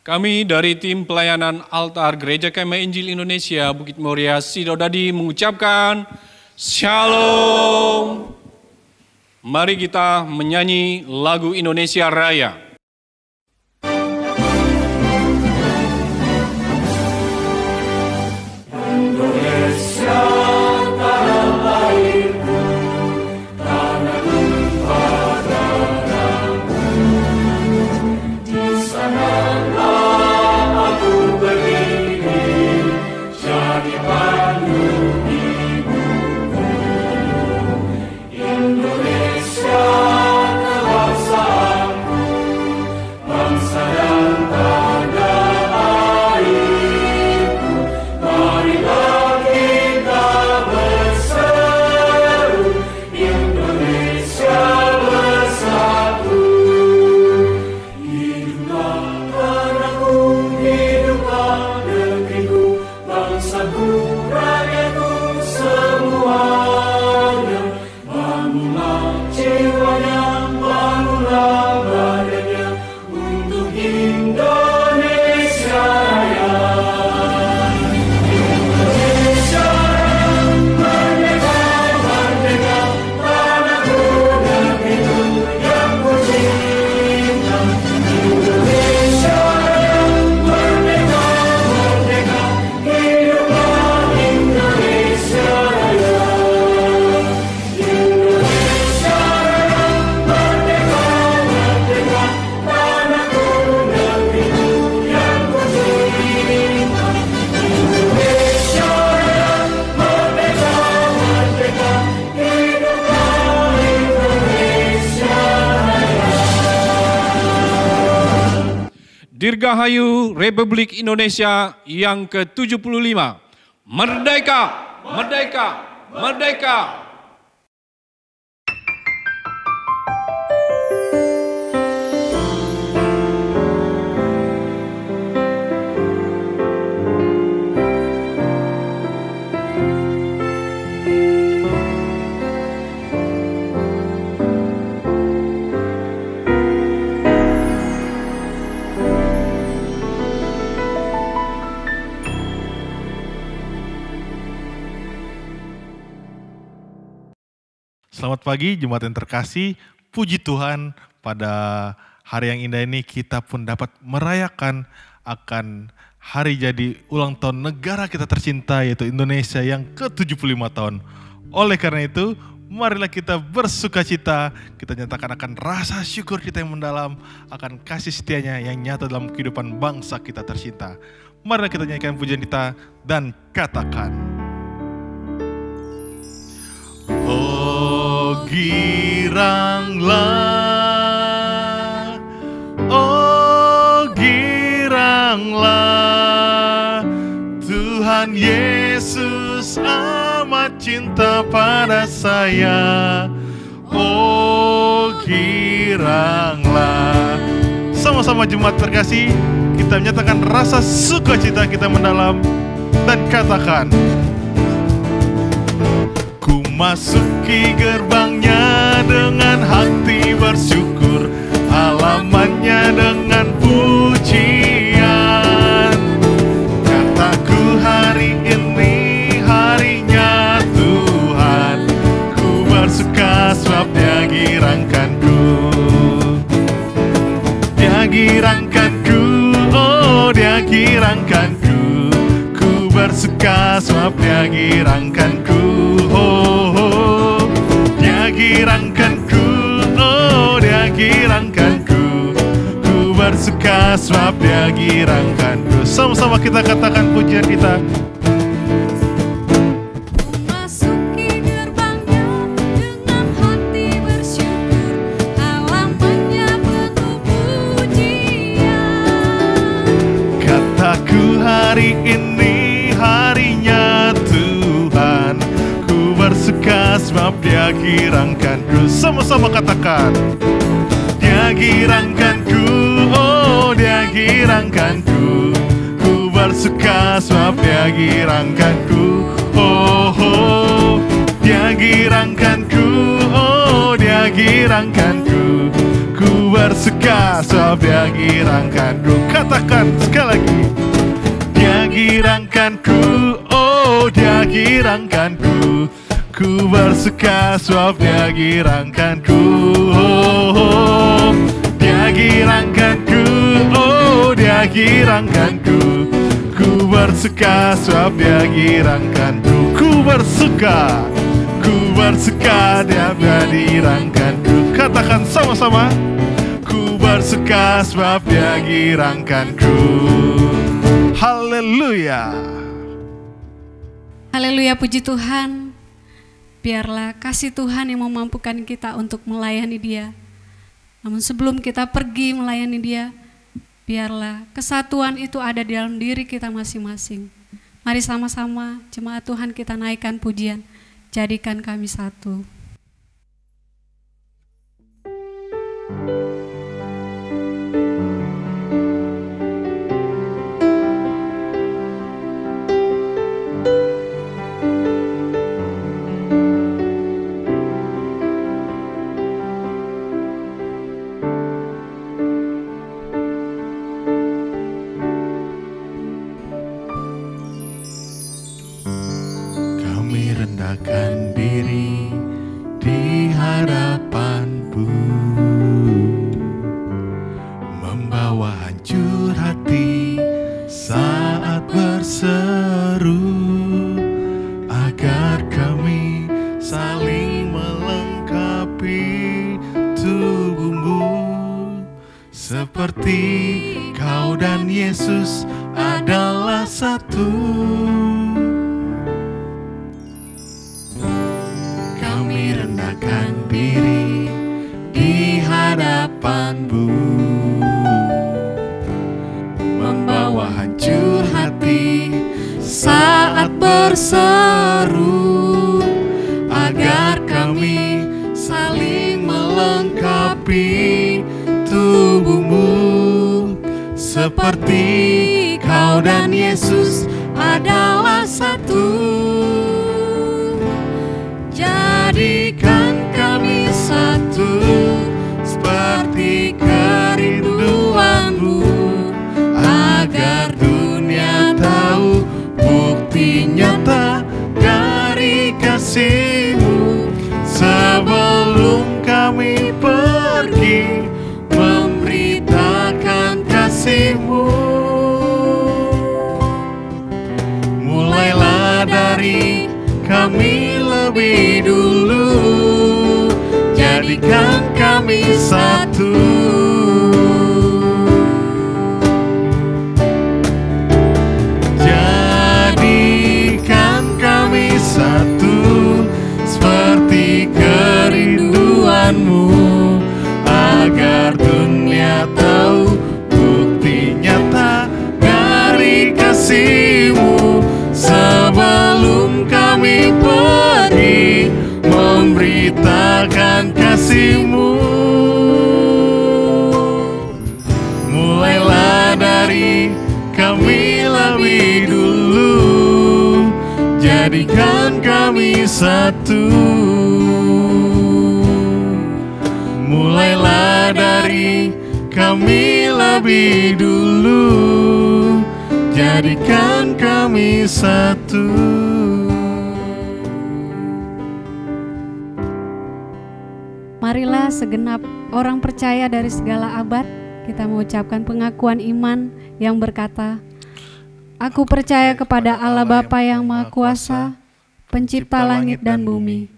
Kami dari tim pelayanan altar Gereja Kemah Injil Indonesia Bukit Muria Sidodadi mengucapkan Shalom. Mari kita menyanyi lagu Indonesia Raya. Dirgahayu Republik Indonesia yang ke-75. Merdeka! Merdeka! Merdeka! Selamat pagi jemaat yang terkasih, puji Tuhan pada hari yang indah ini kita pun dapat merayakan akan hari jadi ulang tahun negara kita tercinta yaitu Indonesia yang ke-75 tahun. Oleh karena itu, marilah kita bersukacita, kita nyatakan akan rasa syukur kita yang mendalam, akan kasih setianya yang nyata dalam kehidupan bangsa kita tercinta. Marilah kita nyanyikan pujian kita dan katakan, oh giranglah, oh giranglah, Tuhan Yesus amat cinta pada saya. Oh giranglah. Sama-sama jemaat terkasih, kita menyatakan rasa sukacita kita mendalam dan katakan, masuki gerbangnya dengan hati bersyukur, halamannya dengan pujian. Kataku hari ini harinya Tuhan, ku bersuka sebab Dia girangkanku. Dia girangkanku, oh Dia girangkanku, ku bersuka sebab Dia girangkanku. Girangkanku, oh Dia girangkanku, ku bersuka sebab Dia girangkanku. Sama-sama kita katakan pujian kita. Masuki gerbangnya dengan hati bersyukur, halamannya penuh pujian. Kataku hari ini harinya Tuhan, ku bersuka sebab Dia girangkanku. Sama-sama katakan, Dia girangkanku, oh Dia girangkanku, ku bersuka sebab Dia girangkanku. Oh, oh Dia girangkanku, oh Dia girangkanku, ku bersuka sebab Dia girangkanku. Katakan sekali lagi. Dia girangkanku, oh Dia girangkanku. Ku bersuka sebab Dia girangkanku, oh, Dia girangkanku, oh Dia girangkanku. Ku bersuka sebab Dia girangkanku. Ku bersuka Dia girangkanku. Katakan sama-sama. Ku bersuka sebab Dia girangkanku. Haleluya. Haleluya, puji Tuhan. Biarlah kasih Tuhan yang memampukan kita untuk melayani Dia. Namun sebelum kita pergi melayani Dia, biarlah kesatuan itu ada di dalam diri kita masing-masing. Mari sama-sama jemaat Tuhan kita naikkan pujian. Jadikan kami satu. Rendahkan diri di hadapan-Mu, membawa hancur hati saat berseru, agar kami saling melengkapi tubuh-Mu, seperti Kau dan Yesus adalah satu. Rendahkan diri di hadapan-Mu, membawa hancur hati saat berseru, agar kami saling melengkapi tubuh-Mu, seperti Kau dan Yesus adalah satu. Jadikan kami satu, seperti kerinduan-Mu, agar dunia tahu bukti nyata dari kasih-Mu. Sebelum kami pergi memberitakan kasih-Mu, mulailah dari kami lebih dulu, jadikan kami satu. Jadikan kami satu, seperti kerinduan-Mu, agar dunia tahu bukti nyata dari kasih-Mu. Sebelum kami pergi memberitakan kasih-Mu, mulailah dari kami lebih dulu, jadikan kami satu. Mulailah dari kami lebih dulu, jadikan kami satu. Marilah segenap orang percaya dari segala abad, kita mengucapkan pengakuan iman yang berkata, Aku percaya kepada Allah Bapa yang Maha Kuasa, pencipta langit dan bumi,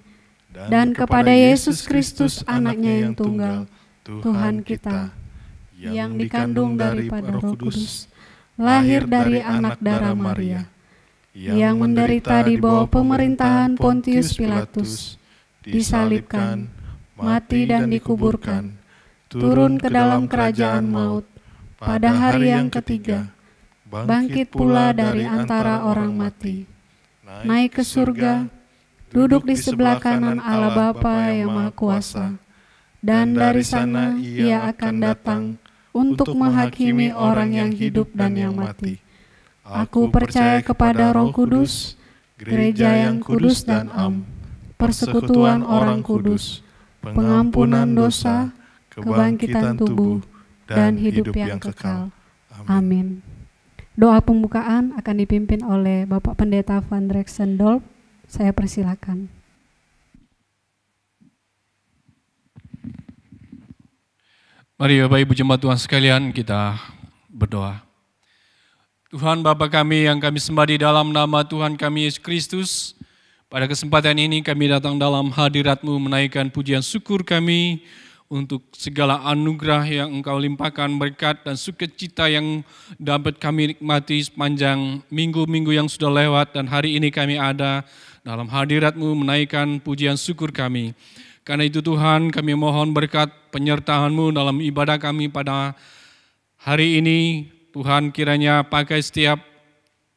dan kepada Yesus Kristus anaknya yang tunggal, Tuhan kita, yang dikandung daripada Roh Kudus, lahir dari anak darah Maria, yang menderita di bawah pemerintahan Pontius Pilatus, disalibkan, mati dan dikuburkan, turun ke dalam kerajaan maut, pada hari yang ketiga, bangkit pula dari antara orang mati, naik ke surga, duduk di sebelah kanan Allah Bapa yang Maha Kuasa, dan dari sana Ia akan datang untuk menghakimi orang yang hidup dan yang mati. Aku percaya kepada Roh Kudus, gereja yang kudus dan am, persekutuan orang kudus, pengampunan dosa, kebangkitan tubuh, dan hidup yang kekal. Amin. Doa pembukaan akan dipimpin oleh Bapak Pendeta Van Rexendorp. Saya persilakan. Mari Bapak Ibu jemaat Tuhan sekalian, kita berdoa. Tuhan Bapa kami yang kami sembah di dalam nama Tuhan kami Yesus Kristus, pada kesempatan ini kami datang dalam hadirat-Mu menaikkan pujian syukur kami untuk segala anugerah yang Engkau limpahkan, berkat dan sukacita yang dapat kami nikmati sepanjang minggu-minggu yang sudah lewat, dan hari ini kami ada dalam hadirat-Mu menaikkan pujian syukur kami. Karena itu Tuhan, kami mohon berkat penyertaan-Mu dalam ibadah kami pada hari ini. Tuhan, kiranya pakai setiap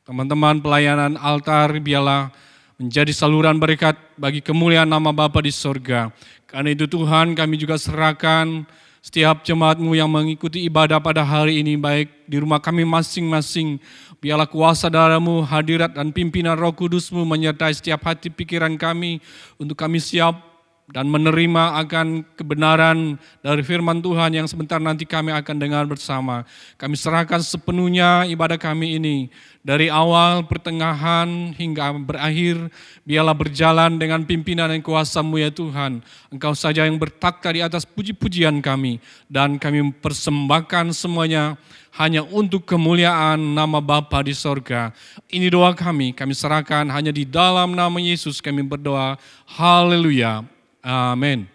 teman-teman pelayanan altar, biarlah menjadi saluran berkat bagi kemuliaan nama Bapa di sorga. Karena itu Tuhan, kami juga serahkan setiap jemaat-Mu yang mengikuti ibadah pada hari ini, baik di rumah kami masing-masing. Biarlah kuasa darah-Mu, hadirat dan pimpinan Roh Kudus-Mu menyertai setiap hati pikiran kami, untuk kami siap dan menerima akan kebenaran dari firman Tuhan yang sebentar nanti kami akan dengar bersama. Kami serahkan sepenuhnya ibadah kami ini, dari awal, pertengahan, hingga berakhir, biarlah berjalan dengan pimpinan dan kuasa-Mu ya Tuhan. Engkau saja yang bertakhta di atas puji-pujian kami, dan kami persembahkan semuanya hanya untuk kemuliaan nama Bapa di sorga. Ini doa kami serahkan hanya di dalam nama Yesus kami berdoa. Haleluya. Amin.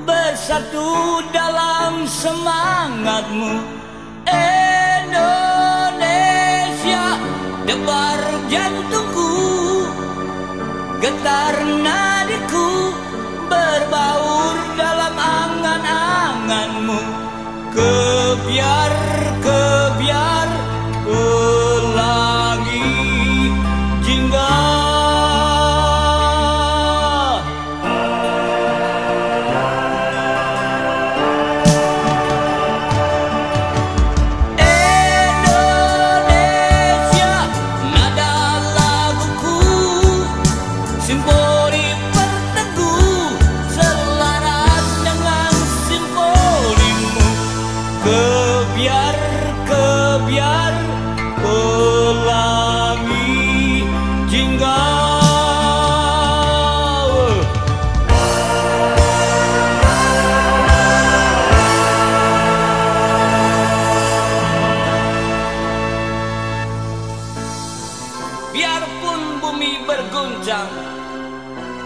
Bersatu dalam semangat-Mu, Indonesia, debar jantungku, getar nadiku, berbaur dalam angan-angan-Mu. Kebiar pelangi jingga.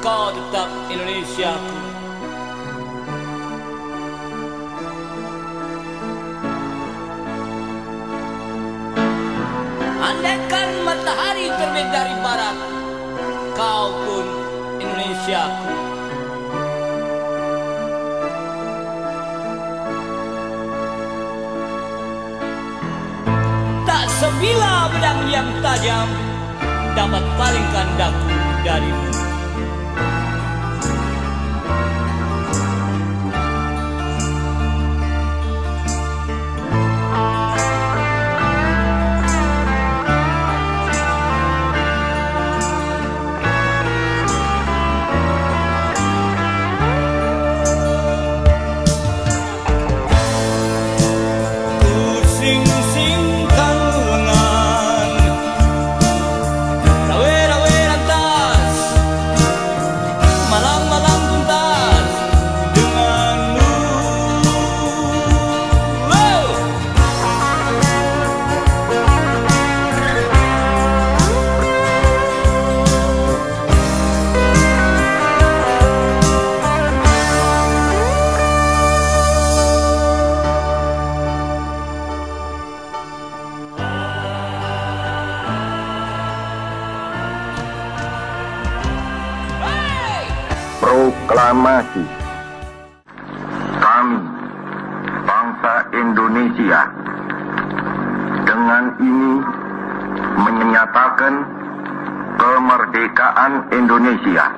Kau tetap Indonesiaku. Andaikan matahari terbit dari barat, kau pun Indonesiaku. Tak sebilah pedang yang tajam dapat palingkan daku darimu. Proklamasi. Kami, bangsa Indonesia, dengan ini menyatakan kemerdekaan Indonesia.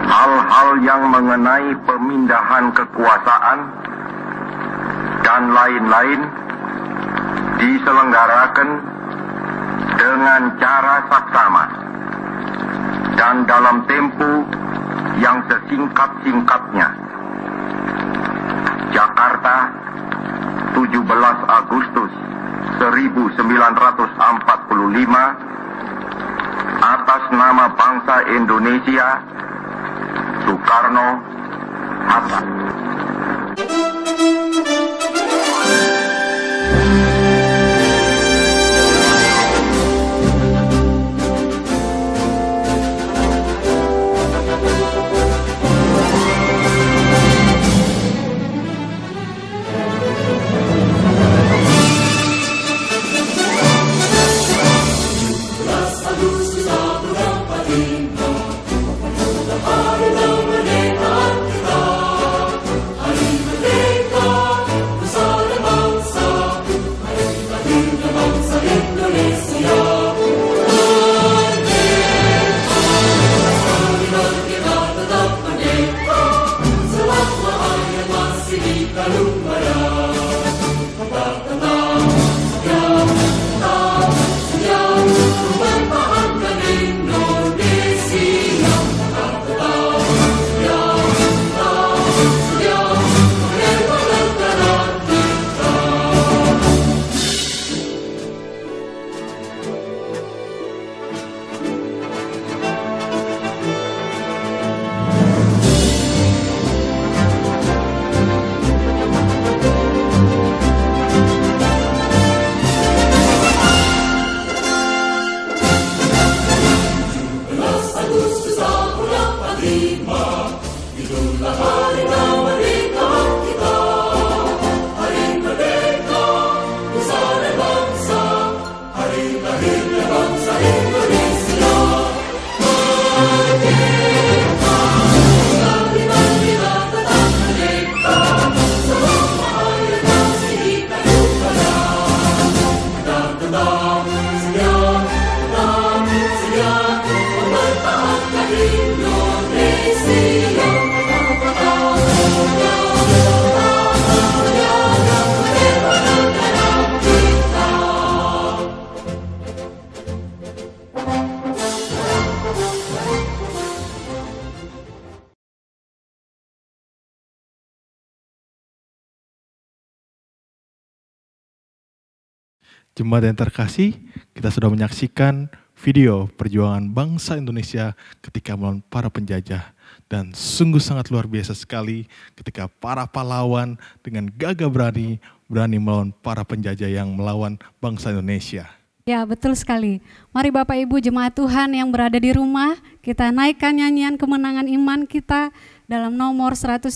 Hal-hal yang mengenai pemindahan kekuasaan dan lain-lain diselenggarakan dengan cara saksama dan dalam tempo yang sesingkat-singkatnya. Jakarta, 17 Agustus 1945, atas nama bangsa Indonesia, Soekarno Hatta. Jemaat yang terkasih, kita sudah menyaksikan video perjuangan bangsa Indonesia ketika melawan para penjajah. Dan sungguh sangat luar biasa sekali ketika para pahlawan dengan gagah berani melawan para penjajah yang melawan bangsa Indonesia. Ya, betul sekali. Mari Bapak Ibu jemaat Tuhan yang berada di rumah, kita naikkan nyanyian kemenangan iman kita dalam nomor 113,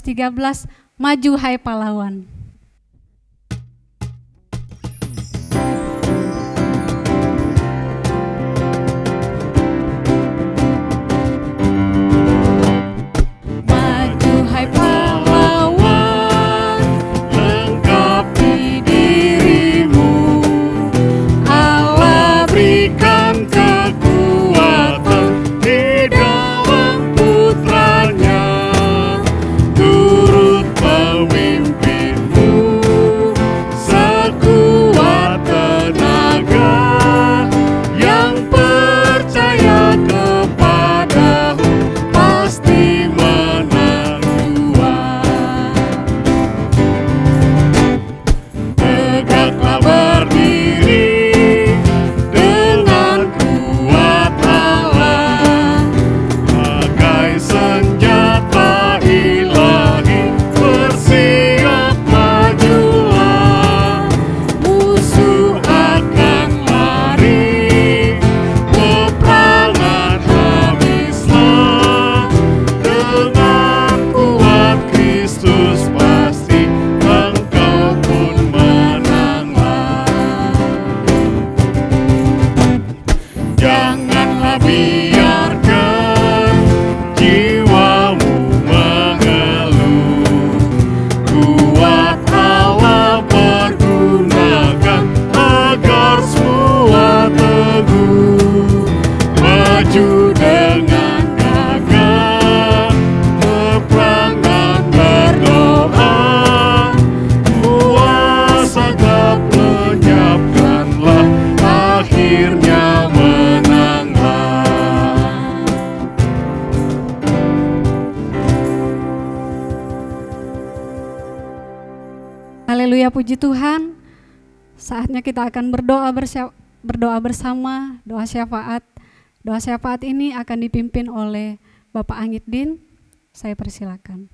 Maju Hai Pahlawan. Haleluya, puji Tuhan. Saatnya kita akan berdoa bersama, doa syafaat. Doa syafaat ini akan dipimpin oleh Bapak Anggit-Din. Saya persilakan.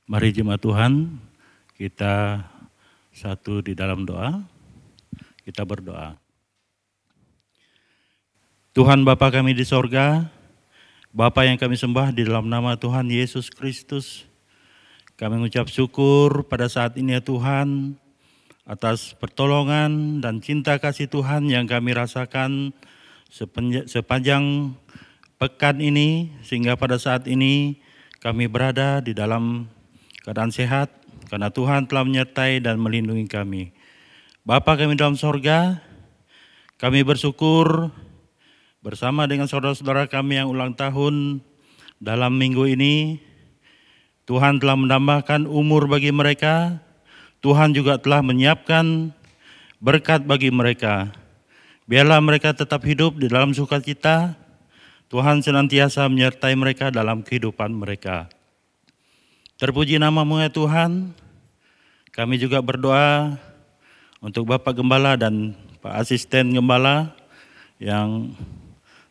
Mari jemaat Tuhan, kita satu di dalam doa, kita berdoa. Tuhan Bapa kami di sorga, Bapa yang kami sembah di dalam nama Tuhan Yesus Kristus, kami mengucap syukur pada saat ini ya Tuhan, atas pertolongan dan cinta kasih Tuhan yang kami rasakan sepanjang pekan ini, sehingga pada saat ini kami berada di dalam keadaan sehat, karena Tuhan telah menyertai dan melindungi kami. Bapa kami dalam sorga, kami bersyukur bersama dengan saudara-saudara kami yang ulang tahun dalam minggu ini. Tuhan telah menambahkan umur bagi mereka, Tuhan juga telah menyiapkan berkat bagi mereka. Biarlah mereka tetap hidup di dalam sukacita, Tuhan senantiasa menyertai mereka dalam kehidupan mereka. Terpuji nama-Mu ya Tuhan. Kami juga berdoa untuk Bapak Gembala dan Pak Asisten Gembala yang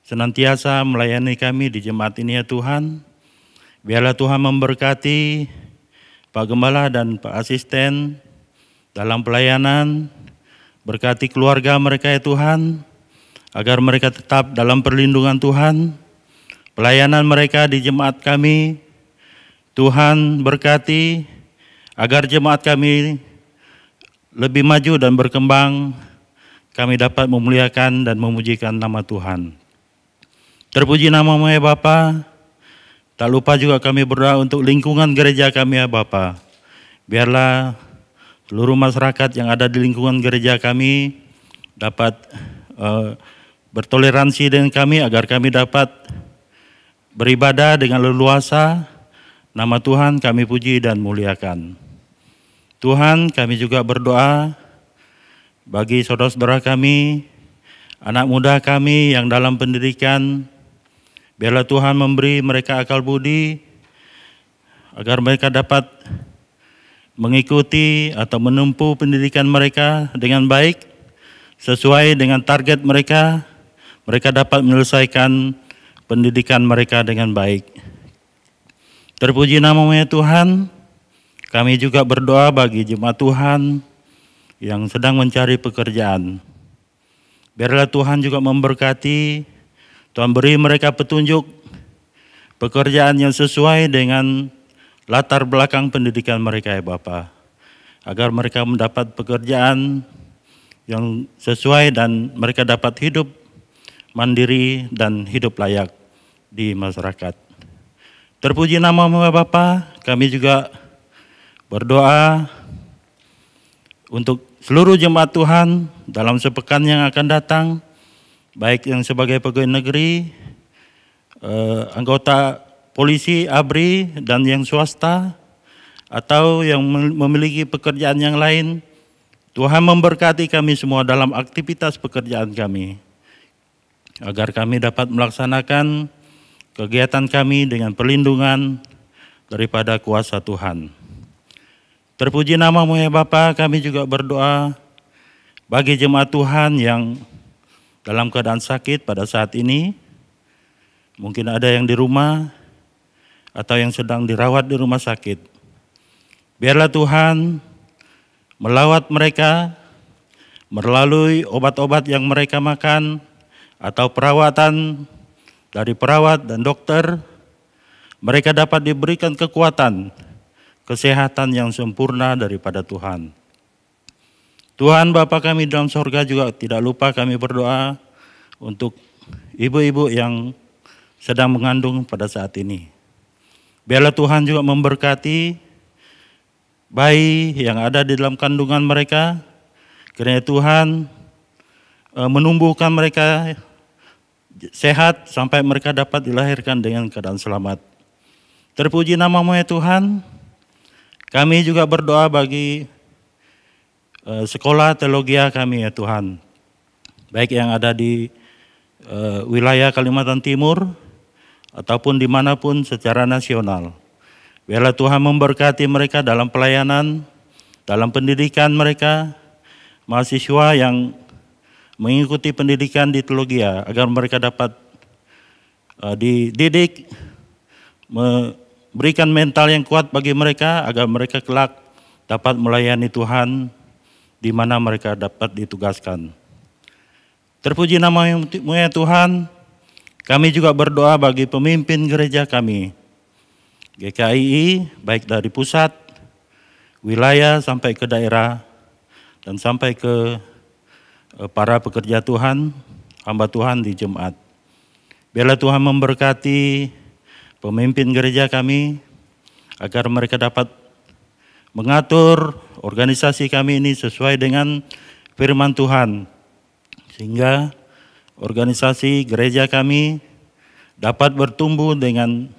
senantiasa melayani kami di jemaat ini ya Tuhan. Biarlah Tuhan memberkati Pak Gembala dan Pak Asisten dalam pelayanan. Berkati keluarga mereka ya Tuhan, agar mereka tetap dalam perlindungan Tuhan. Pelayanan mereka di jemaat kami, Tuhan berkati agar jemaat kami lebih maju dan berkembang, kami dapat memuliakan dan memujikan nama Tuhan. Terpuji nama-Mu ya Bapa. Tak lupa juga kami berdoa untuk lingkungan gereja kami ya Bapa. Biarlah seluruh masyarakat yang ada di lingkungan gereja kami dapat bertoleransi dengan kami, agar kami dapat beribadah dengan leluasa. Nama Tuhan kami puji dan muliakan. Tuhan, kami juga berdoa bagi saudara-saudara kami, anak muda kami yang dalam pendidikan. Biarlah Tuhan memberi mereka akal budi, agar mereka dapat mengikuti atau menempuh pendidikan mereka dengan baik, sesuai dengan target mereka. Mereka dapat menyelesaikan pendidikan mereka dengan baik. Terpuji nama-Mu ya Tuhan. Kami juga berdoa bagi jemaat Tuhan yang sedang mencari pekerjaan. Biarlah Tuhan juga memberkati, Tuhan beri mereka petunjuk pekerjaan yang sesuai dengan latar belakang pendidikan mereka ya Bapa. Agar mereka mendapat pekerjaan yang sesuai dan mereka dapat hidup mandiri dan hidup layak di masyarakat. Terpuji nama-Mu ya Bapa. Kami juga berdoa untuk seluruh jemaat Tuhan dalam sepekan yang akan datang, baik yang sebagai pegawai negeri, anggota polisi, ABRI, dan yang swasta, atau yang memiliki pekerjaan yang lain. Tuhan memberkati kami semua dalam aktivitas pekerjaan kami, agar kami dapat melaksanakan kegiatan kami dengan perlindungan daripada kuasa Tuhan. Terpuji nama-Mu ya Bapa. Kami juga berdoa bagi jemaat Tuhan yang dalam keadaan sakit pada saat ini. Mungkin ada yang di rumah atau yang sedang dirawat di rumah sakit. Biarlah Tuhan melawat mereka melalui obat-obat yang mereka makan atau perawatan dari perawat dan dokter. Mereka dapat diberikan kekuatan, kesehatan yang sempurna daripada Tuhan. Tuhan Bapa kami dalam sorga, juga tidak lupa kami berdoa untuk ibu-ibu yang sedang mengandung pada saat ini. Biarlah Tuhan juga memberkati bayi yang ada di dalam kandungan mereka, kiranya Tuhan menumbuhkan mereka sehat sampai mereka dapat dilahirkan dengan keadaan selamat. Terpuji nama-Mu ya Tuhan. Kami juga berdoa bagi sekolah teologi kami ya Tuhan, baik yang ada di wilayah Kalimantan Timur ataupun dimanapun secara nasional. Biarlah Tuhan memberkati mereka dalam pelayanan, dalam pendidikan mereka, mahasiswa yang mengikuti pendidikan di teologi agar mereka dapat dididik, memberikan mental yang kuat bagi mereka agar mereka kelak dapat melayani Tuhan di mana mereka dapat ditugaskan. Terpuji nama-Mu ya Tuhan. Kami juga berdoa bagi pemimpin gereja kami, GKII, baik dari pusat, wilayah sampai ke daerah, dan sampai ke para pekerja Tuhan, hamba Tuhan di jemaat. Biarlah Tuhan memberkati pemimpin gereja kami, agar mereka dapat mengatur organisasi kami ini sesuai dengan firman Tuhan, sehingga organisasi gereja kami dapat bertumbuh dengan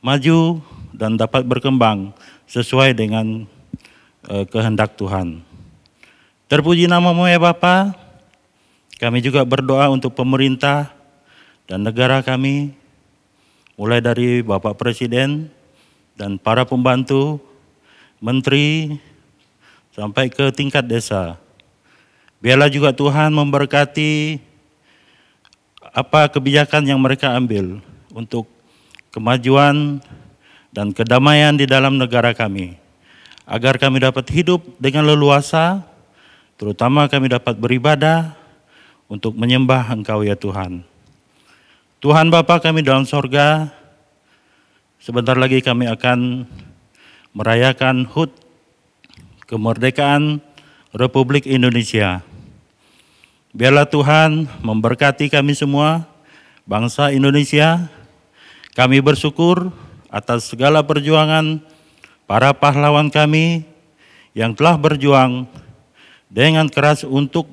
maju dan dapat berkembang sesuai dengan kehendak Tuhan. Terpuji nama-Mu ya Bapa. Kami juga berdoa untuk pemerintah dan negara kami, mulai dari Bapak Presiden dan para pembantu, menteri, sampai ke tingkat desa. Biarlah juga Tuhan memberkati apa kebijakan yang mereka ambil untuk kemajuan dan kedamaian di dalam negara kami, agar kami dapat hidup dengan leluasa, terutama kami dapat beribadah untuk menyembah Engkau ya Tuhan. Tuhan Bapa kami dalam sorga, sebentar lagi kami akan merayakan HUT kemerdekaan Republik Indonesia. Biarlah Tuhan memberkati kami semua, bangsa Indonesia. Kami bersyukur atas segala perjuangan para pahlawan kami yang telah berjuang dengan keras untuk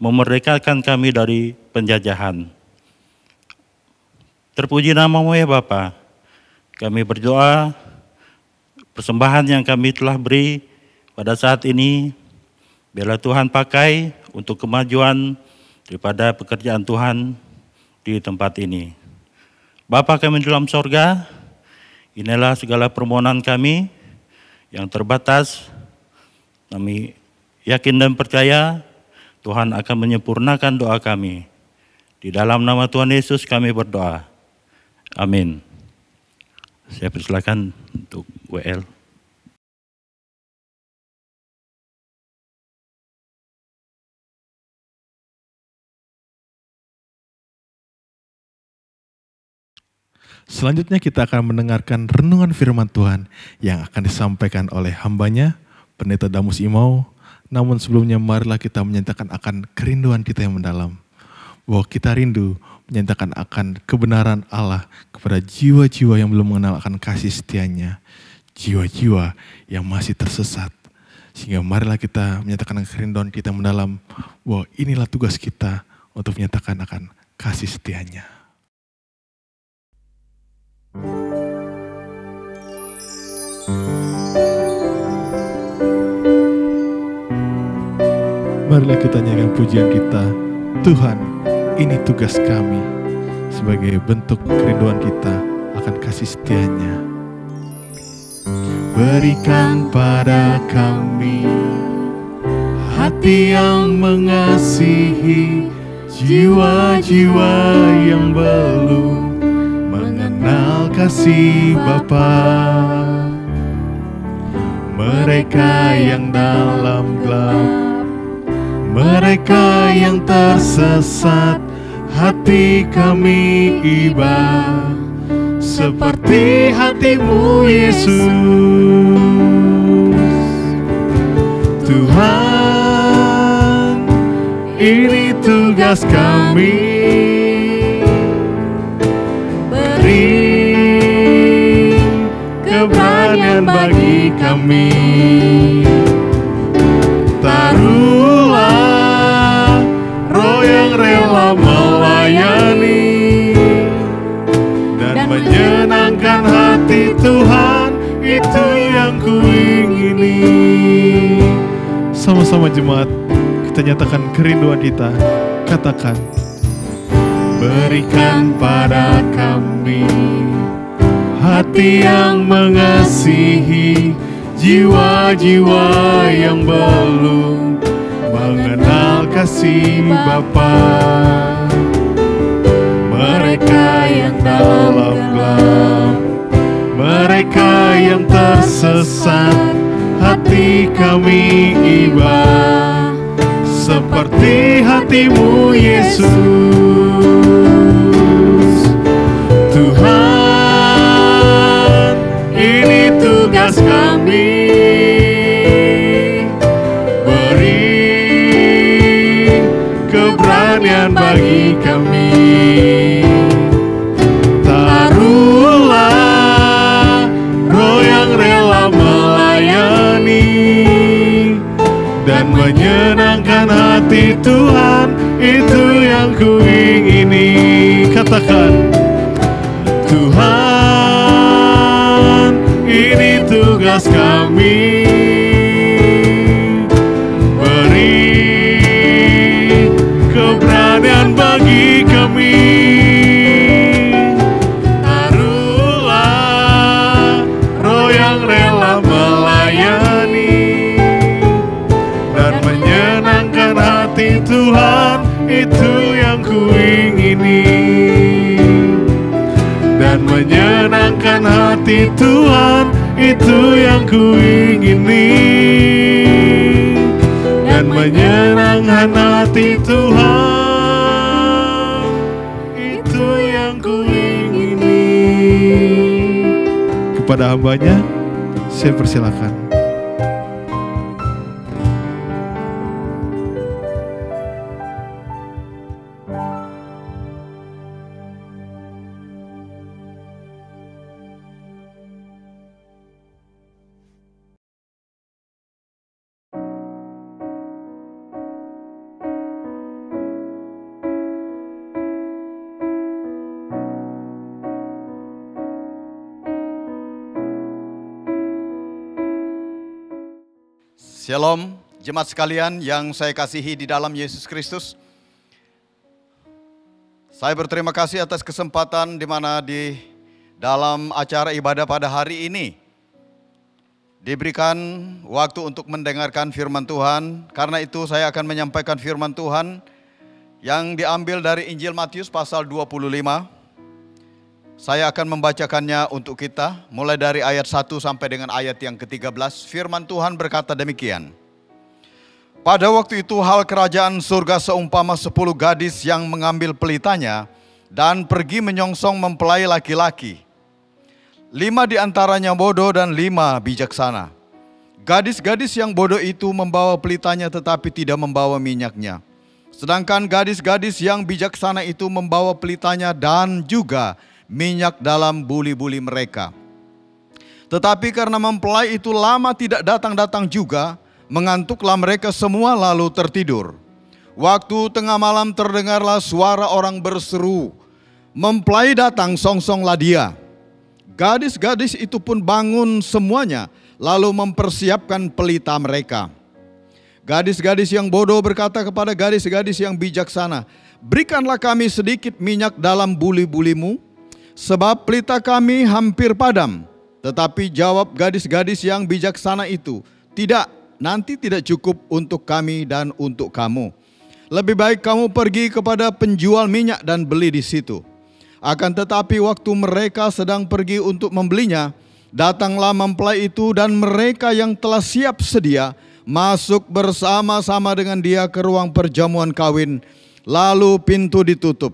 memerdekakan kami dari penjajahan. Terpuji nama-Mu ya Bapa. Kami berdoa persembahan yang kami telah beri pada saat ini, biarlah Tuhan pakai untuk kemajuan daripada pekerjaan Tuhan di tempat ini. Bapa kami dalam sorga, inilah segala permohonan kami yang terbatas. Kami yakin dan percaya Tuhan akan menyempurnakan doa kami. Di dalam nama Tuhan Yesus kami berdoa. Amin. Saya persilakan untuk WL. Selanjutnya kita akan mendengarkan renungan firman Tuhan yang akan disampaikan oleh hambanya, Pendeta Damus Imau. Namun sebelumnya marilah kita menyatakan akan kerinduan kita yang mendalam, bahwa kita rindu menyatakan akan kebenaran Allah kepada jiwa-jiwa yang belum mengenal akan kasih setianya, jiwa-jiwa yang masih tersesat. Sehingga marilah kita menyatakan kerinduan kita yang mendalam, bahwa inilah tugas kita untuk menyatakan akan kasih setianya. Marilah kita nyanyikan pujian kita, Tuhan, ini tugas kami, sebagai bentuk kerinduan kita akan kasih setianya. Berikan pada kami hati yang mengasihi jiwa-jiwa yang belum mengenal kasih Bapa. Mereka yang dalam gelap, mereka yang tersesat, hati kami iba seperti hati-Mu Yesus. Tuhan, ini tugas kami, beri keberanian bagi kami. Taruhlah roh yang rela melayani dan menyenangkan hati Tuhan, itu yang kuingini. bersama jemaat kita nyatakan kerinduan kita. Katakan, berikan pada kami hati yang mengasihi jiwa-jiwa yang belum mengenal kasih Bapa. Mereka yang dalam gelap, mereka yang tersesat, hati kami iba seperti hatimu Yesus. Tuhan, ini tugas kami, beri keberanian bagi kami. Taruhlah roh yang rela melayani dan menyenangkan hati Tuhan, itu yang kuingini. Katakan, Tuhan, ini tugas kami, beri keberanian bagi kami. Taruhlah roh yang rela melayani dan menyenangkan hati Tuhan, itu yang kuingini. Dan menyenangkan hati Tuhan, itu yang kuingini. Dan menyenangkan hati Tuhan, itu yang kuingini. Kepada hambanya, saya persilakan. Shalom, jemaat sekalian yang saya kasihi di dalam Yesus Kristus. Saya berterima kasih atas kesempatan di mana di dalam acara ibadah pada hari ini diberikan waktu untuk mendengarkan firman Tuhan. Karena itu saya akan menyampaikan firman Tuhan yang diambil dari Injil Matius pasal 25. Saya akan membacakannya untuk kita mulai dari ayat 1 sampai dengan ayat yang ke-13. Firman Tuhan berkata demikian. Pada waktu itu hal kerajaan surga seumpama 10 gadis yang mengambil pelitanya dan pergi menyongsong mempelai laki-laki. 5 di antaranya bodoh dan 5 bijaksana. Gadis-gadis yang bodoh itu membawa pelitanya tetapi tidak membawa minyaknya. Sedangkan gadis-gadis yang bijaksana itu membawa pelitanya dan juga minyak dalam buli-buli mereka. Tetapi karena mempelai itu lama tidak datang-datang juga, mengantuklah mereka semua lalu tertidur. Waktu tengah malam terdengarlah suara orang berseru, "Mempelai datang, songsonglah dia." Gadis-gadis itu pun bangun semuanya, lalu mempersiapkan pelita mereka. Gadis-gadis yang bodoh berkata kepada gadis-gadis yang bijaksana, "Berikanlah kami sedikit minyak dalam buli-bulimu, sebab pelita kami hampir padam." Tetapi jawab gadis-gadis yang bijaksana itu, "Tidak, nanti tidak cukup untuk kami dan untuk kamu. Lebih baik kamu pergi kepada penjual minyak dan beli di situ." Akan tetapi waktu mereka sedang pergi untuk membelinya, datanglah mempelai itu dan mereka yang telah siap sedia masuk bersama-sama dengan dia ke ruang perjamuan kawin, lalu pintu ditutup.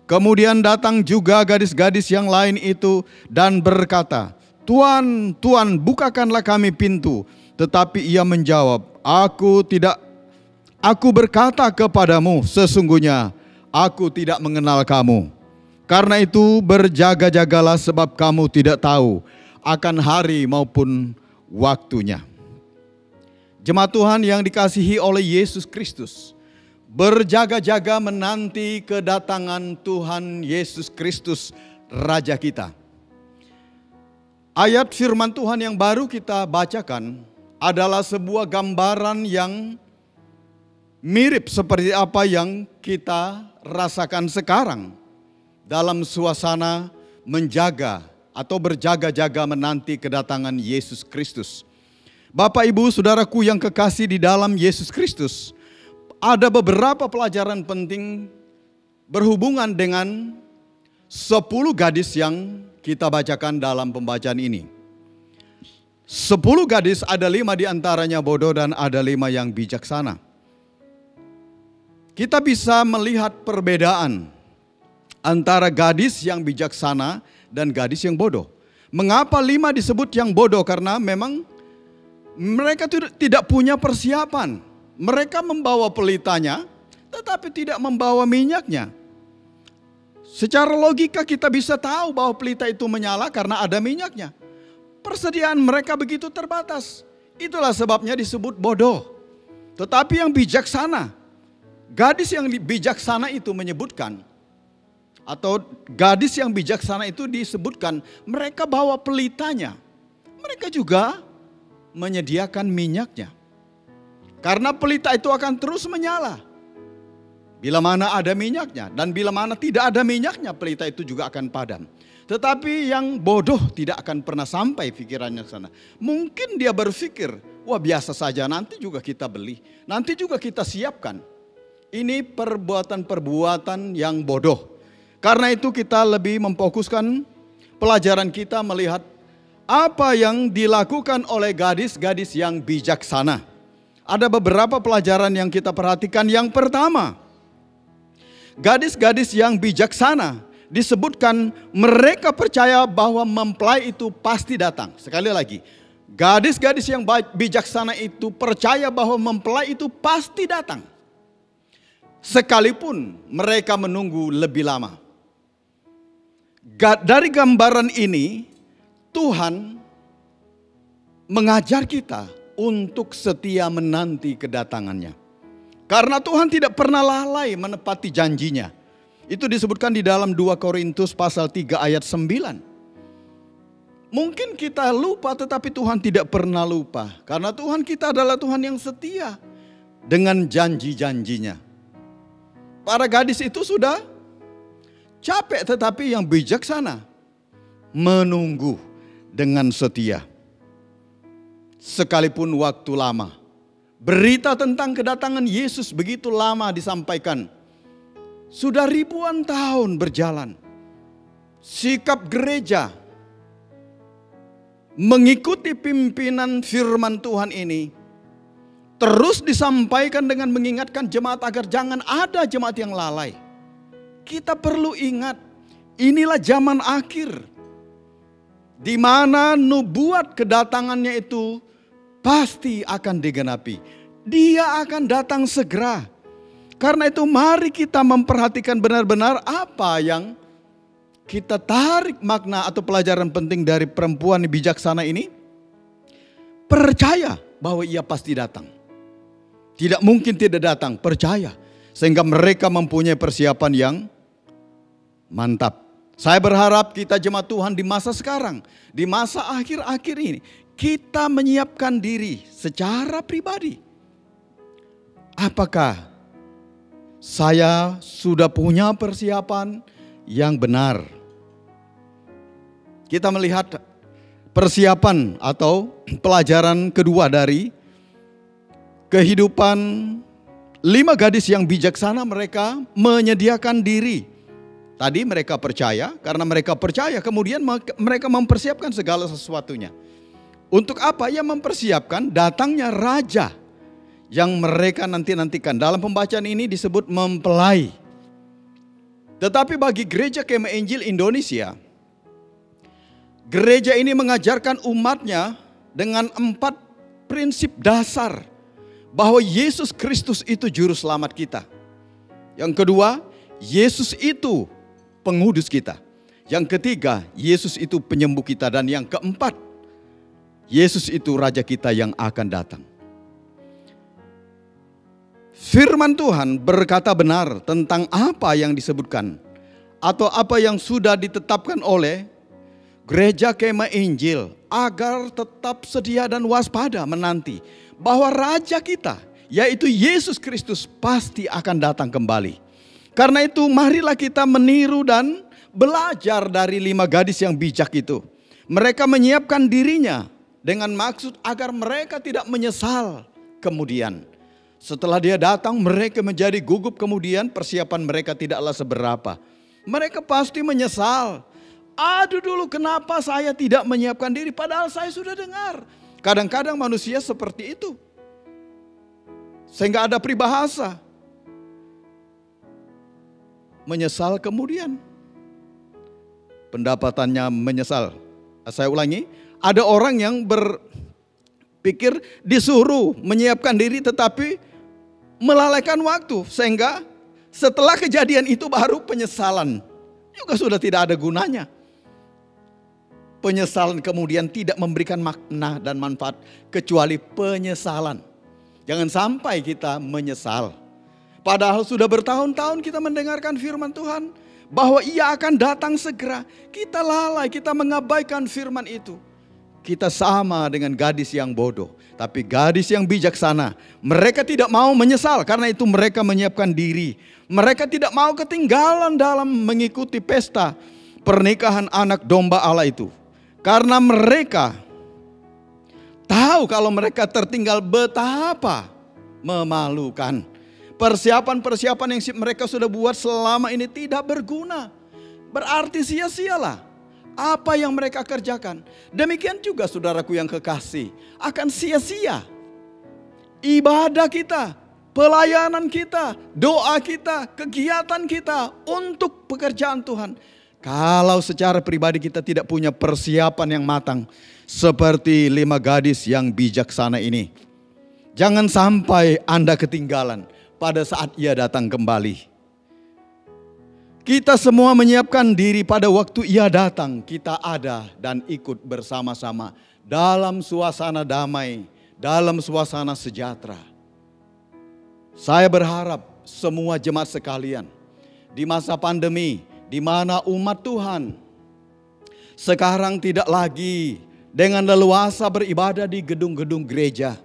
Kemudian datang juga gadis-gadis yang lain itu dan berkata, "Tuan, Tuan, bukakanlah kami pintu." Tetapi ia menjawab, Aku berkata kepadamu, sesungguhnya aku tidak mengenal kamu. Karena itu berjaga-jagalah sebab kamu tidak tahu akan hari maupun waktunya." Jemaat Tuhan yang dikasihi oleh Yesus Kristus, berjaga-jaga menanti kedatangan Tuhan Yesus Kristus, Raja kita. Ayat firman Tuhan yang baru kita bacakan adalah sebuah gambaran yang mirip seperti apa yang kita rasakan sekarang dalam suasana menjaga atau berjaga-jaga menanti kedatangan Yesus Kristus. Bapak, Ibu, Saudaraku yang kekasih di dalam Yesus Kristus, ada beberapa pelajaran penting berhubungan dengan 10 gadis yang kita bacakan dalam pembacaan ini. 10 gadis, ada 5 diantaranya bodoh dan ada 5 yang bijaksana. Kita bisa melihat perbedaan antara gadis yang bijaksana dan gadis yang bodoh. Mengapa 5 disebut yang bodoh? Karena memang mereka tidak punya persiapan. Mereka membawa pelitanya, tetapi tidak membawa minyaknya. Secara logika kita bisa tahu bahwa pelita itu menyala karena ada minyaknya. Persediaan mereka begitu terbatas. Itulah sebabnya disebut bodoh. Tetapi yang bijaksana, gadis yang bijaksana itu menyebutkan, atau gadis yang bijaksana itu disebutkan, mereka bawa pelitanya. Mereka juga menyediakan minyaknya. Karena pelita itu akan terus menyala bila mana ada minyaknya, dan bila mana tidak ada minyaknya, pelita itu juga akan padam. Tetapi yang bodoh tidak akan pernah sampai pikirannya ke sana. Mungkin dia berpikir, wah biasa saja, nanti juga kita beli, nanti juga kita siapkan. Ini perbuatan-perbuatan yang bodoh. Karena itu kita lebih memfokuskan pelajaran kita melihat apa yang dilakukan oleh gadis-gadis yang bijaksana. Ada beberapa pelajaran yang kita perhatikan. Yang pertama, gadis-gadis yang bijaksana disebutkan mereka percaya bahwa mempelai itu pasti datang. Sekali lagi, gadis-gadis yang bijaksana itu percaya bahwa mempelai itu pasti datang, sekalipun mereka menunggu lebih lama. Dari gambaran ini, Tuhan mengajar kita untuk setia menanti kedatangannya. Karena Tuhan tidak pernah lalai menepati janjinya. Itu disebutkan di dalam 2 Korintus pasal 3 ayat 9. Mungkin kita lupa, tetapi Tuhan tidak pernah lupa. Karena Tuhan kita adalah Tuhan yang setia dengan janji-janjinya. Para gadis itu sudah capek, tetapi yang bijaksana menunggu dengan setia. Sekalipun waktu lama. Berita tentang kedatangan Yesus begitu lama disampaikan. Sudah ribuan tahun berjalan. Sikap gereja mengikuti pimpinan firman Tuhan ini terus disampaikan dengan mengingatkan jemaat agar jangan ada jemaat yang lalai. Kita perlu ingat, inilah zaman akhir di mana nubuat kedatangannya itu pasti akan digenapi. Dia akan datang segera. Karena itu mari kita memperhatikan benar-benar apa yang kita tarik makna atau pelajaran penting dari perempuan bijaksana ini. Percaya bahwa ia pasti datang. Tidak mungkin tidak datang, percaya. Sehingga mereka mempunyai persiapan yang mantap. Saya berharap kita jemaat Tuhan di masa sekarang, di masa akhir-akhir ini, kita menyiapkan diri secara pribadi. Apakah saya sudah punya persiapan yang benar? Kita melihat persiapan atau pelajaran kedua dari kehidupan 5 gadis yang bijaksana. Mereka menyediakan diri. Tadi mereka percaya, karena mereka percaya kemudian mereka mempersiapkan segala sesuatunya. Untuk apa? Ya mempersiapkan datangnya raja yang mereka nantikan. Dalam pembacaan ini disebut mempelai. Tetapi bagi gereja Kemah Injil Indonesia, gereja ini mengajarkan umatnya dengan 4 prinsip dasar bahwa Yesus Kristus itu juru selamat kita. Yang kedua, Yesus itu pengudus kita. Yang ketiga, Yesus itu penyembuh kita. Dan yang keempat, Yesus itu Raja kita yang akan datang. Firman Tuhan berkata benar tentang apa yang disebutkan atau apa yang sudah ditetapkan oleh gereja Kemah Injil agar tetap sedia dan waspada menanti bahwa Raja kita yaitu Yesus Kristus pasti akan datang kembali. Karena itu marilah kita meniru dan belajar dari 5 gadis yang bijak itu. Mereka menyiapkan dirinya dengan maksud agar mereka tidak menyesal kemudian. Setelah dia datang mereka menjadi gugup kemudian, persiapan mereka tidaklah seberapa. Mereka pasti menyesal. Aduh dulu kenapa saya tidak menyiapkan diri padahal saya sudah dengar. Kadang-kadang manusia seperti itu. Sehingga ada peribahasa. Menyesal kemudian. Pendapatannya menyesal. Saya ulangi, ada orang yang berpikir disuruh menyiapkan diri tetapi melalaikan waktu. Sehingga setelah kejadian itu baru penyesalan. Juga sudah tidak ada gunanya. Penyesalan kemudian tidak memberikan makna dan manfaat kecuali penyesalan. Jangan sampai kita menyesal. Padahal sudah bertahun-tahun kita mendengarkan firman Tuhan bahwa Ia akan datang segera. Kita lalai, kita mengabaikan firman itu. Kita sama dengan gadis yang bodoh. Tapi gadis yang bijaksana, mereka tidak mau menyesal karena itu mereka menyiapkan diri. Mereka tidak mau ketinggalan dalam mengikuti pesta pernikahan anak domba Allah itu. Karena mereka tahu kalau mereka tertinggal betapa memalukan. Persiapan-persiapan yang mereka sudah buat selama ini tidak berguna. Berarti sia-sialah apa yang mereka kerjakan. Demikian juga saudaraku yang kekasih, akan sia-sia ibadah kita, pelayanan kita, doa kita, kegiatan kita untuk pekerjaan Tuhan. Kalau secara pribadi kita tidak punya persiapan yang matang seperti 5 gadis yang bijaksana ini. Jangan sampai Anda ketinggalan pada saat Ia datang kembali. Kita semua menyiapkan diri pada waktu Ia datang. Kita ada dan ikut bersama-sama dalam suasana damai, dalam suasana sejahtera. Saya berharap semua jemaat sekalian di masa pandemi, di mana umat Tuhan sekarang tidak lagi dengan leluasa beribadah di gedung-gedung gereja.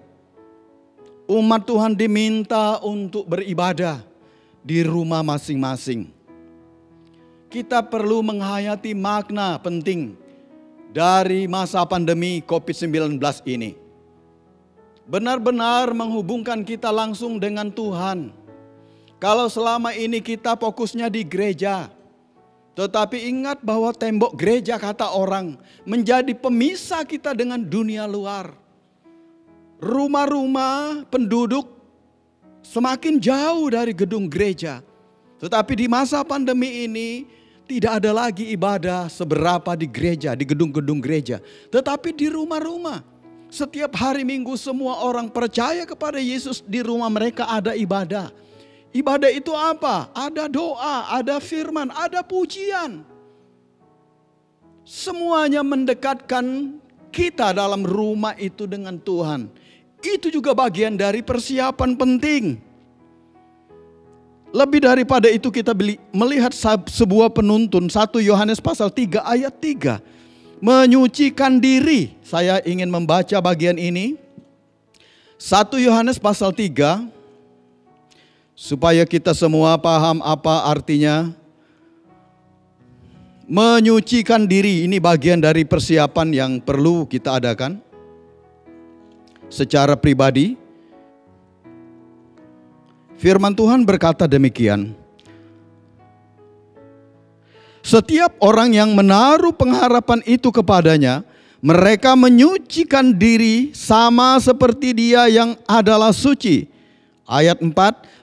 Umat Tuhan diminta untuk beribadah di rumah masing-masing. Kita perlu menghayati makna penting dari masa pandemi COVID-19 ini. Benar-benar menghubungkan kita langsung dengan Tuhan. Kalau selama ini kita fokusnya di gereja, tetapi ingat bahwa tembok gereja kata orang menjadi pemisah kita dengan dunia luar. Rumah-rumah penduduk semakin jauh dari gedung gereja. Tetapi di masa pandemi ini tidak ada lagi ibadah seberapa di gereja, di gedung-gedung gereja. Tetapi di rumah-rumah. Setiap hari Minggu semua orang percaya kepada Yesus, di rumah mereka ada ibadah. Ibadah itu apa? Ada doa, ada firman, ada pujian. Semuanya mendekatkan kita dalam rumah itu dengan Tuhan. Itu juga bagian dari persiapan penting. Lebih daripada itu kita melihat sebuah penuntun 1 Yohanes pasal 3 ayat 3. Menyucikan diri. Saya ingin membaca bagian ini. 1 Yohanes pasal 3. Supaya kita semua paham apa artinya. Menyucikan diri, ini bagian dari persiapan yang perlu kita adakan. Secara pribadi. Firman Tuhan berkata demikian. Setiap orang yang menaruh pengharapan itu kepadanya, mereka menyucikan diri sama seperti Dia yang adalah suci. Ayat 4,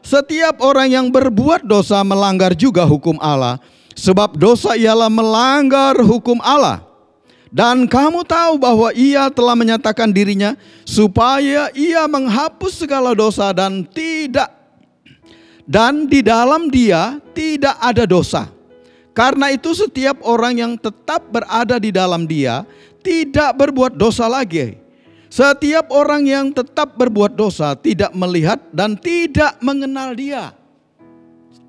setiap orang yang berbuat dosa melanggar juga hukum Allah, sebab dosa ialah melanggar hukum Allah. Dan kamu tahu bahwa Ia telah menyatakan dirinya supaya Ia menghapus segala dosa dan di dalam Dia tidak ada dosa. Karena itu setiap orang yang tetap berada di dalam Dia tidak berbuat dosa lagi. Setiap orang yang tetap berbuat dosa tidak melihat dan tidak mengenal Dia.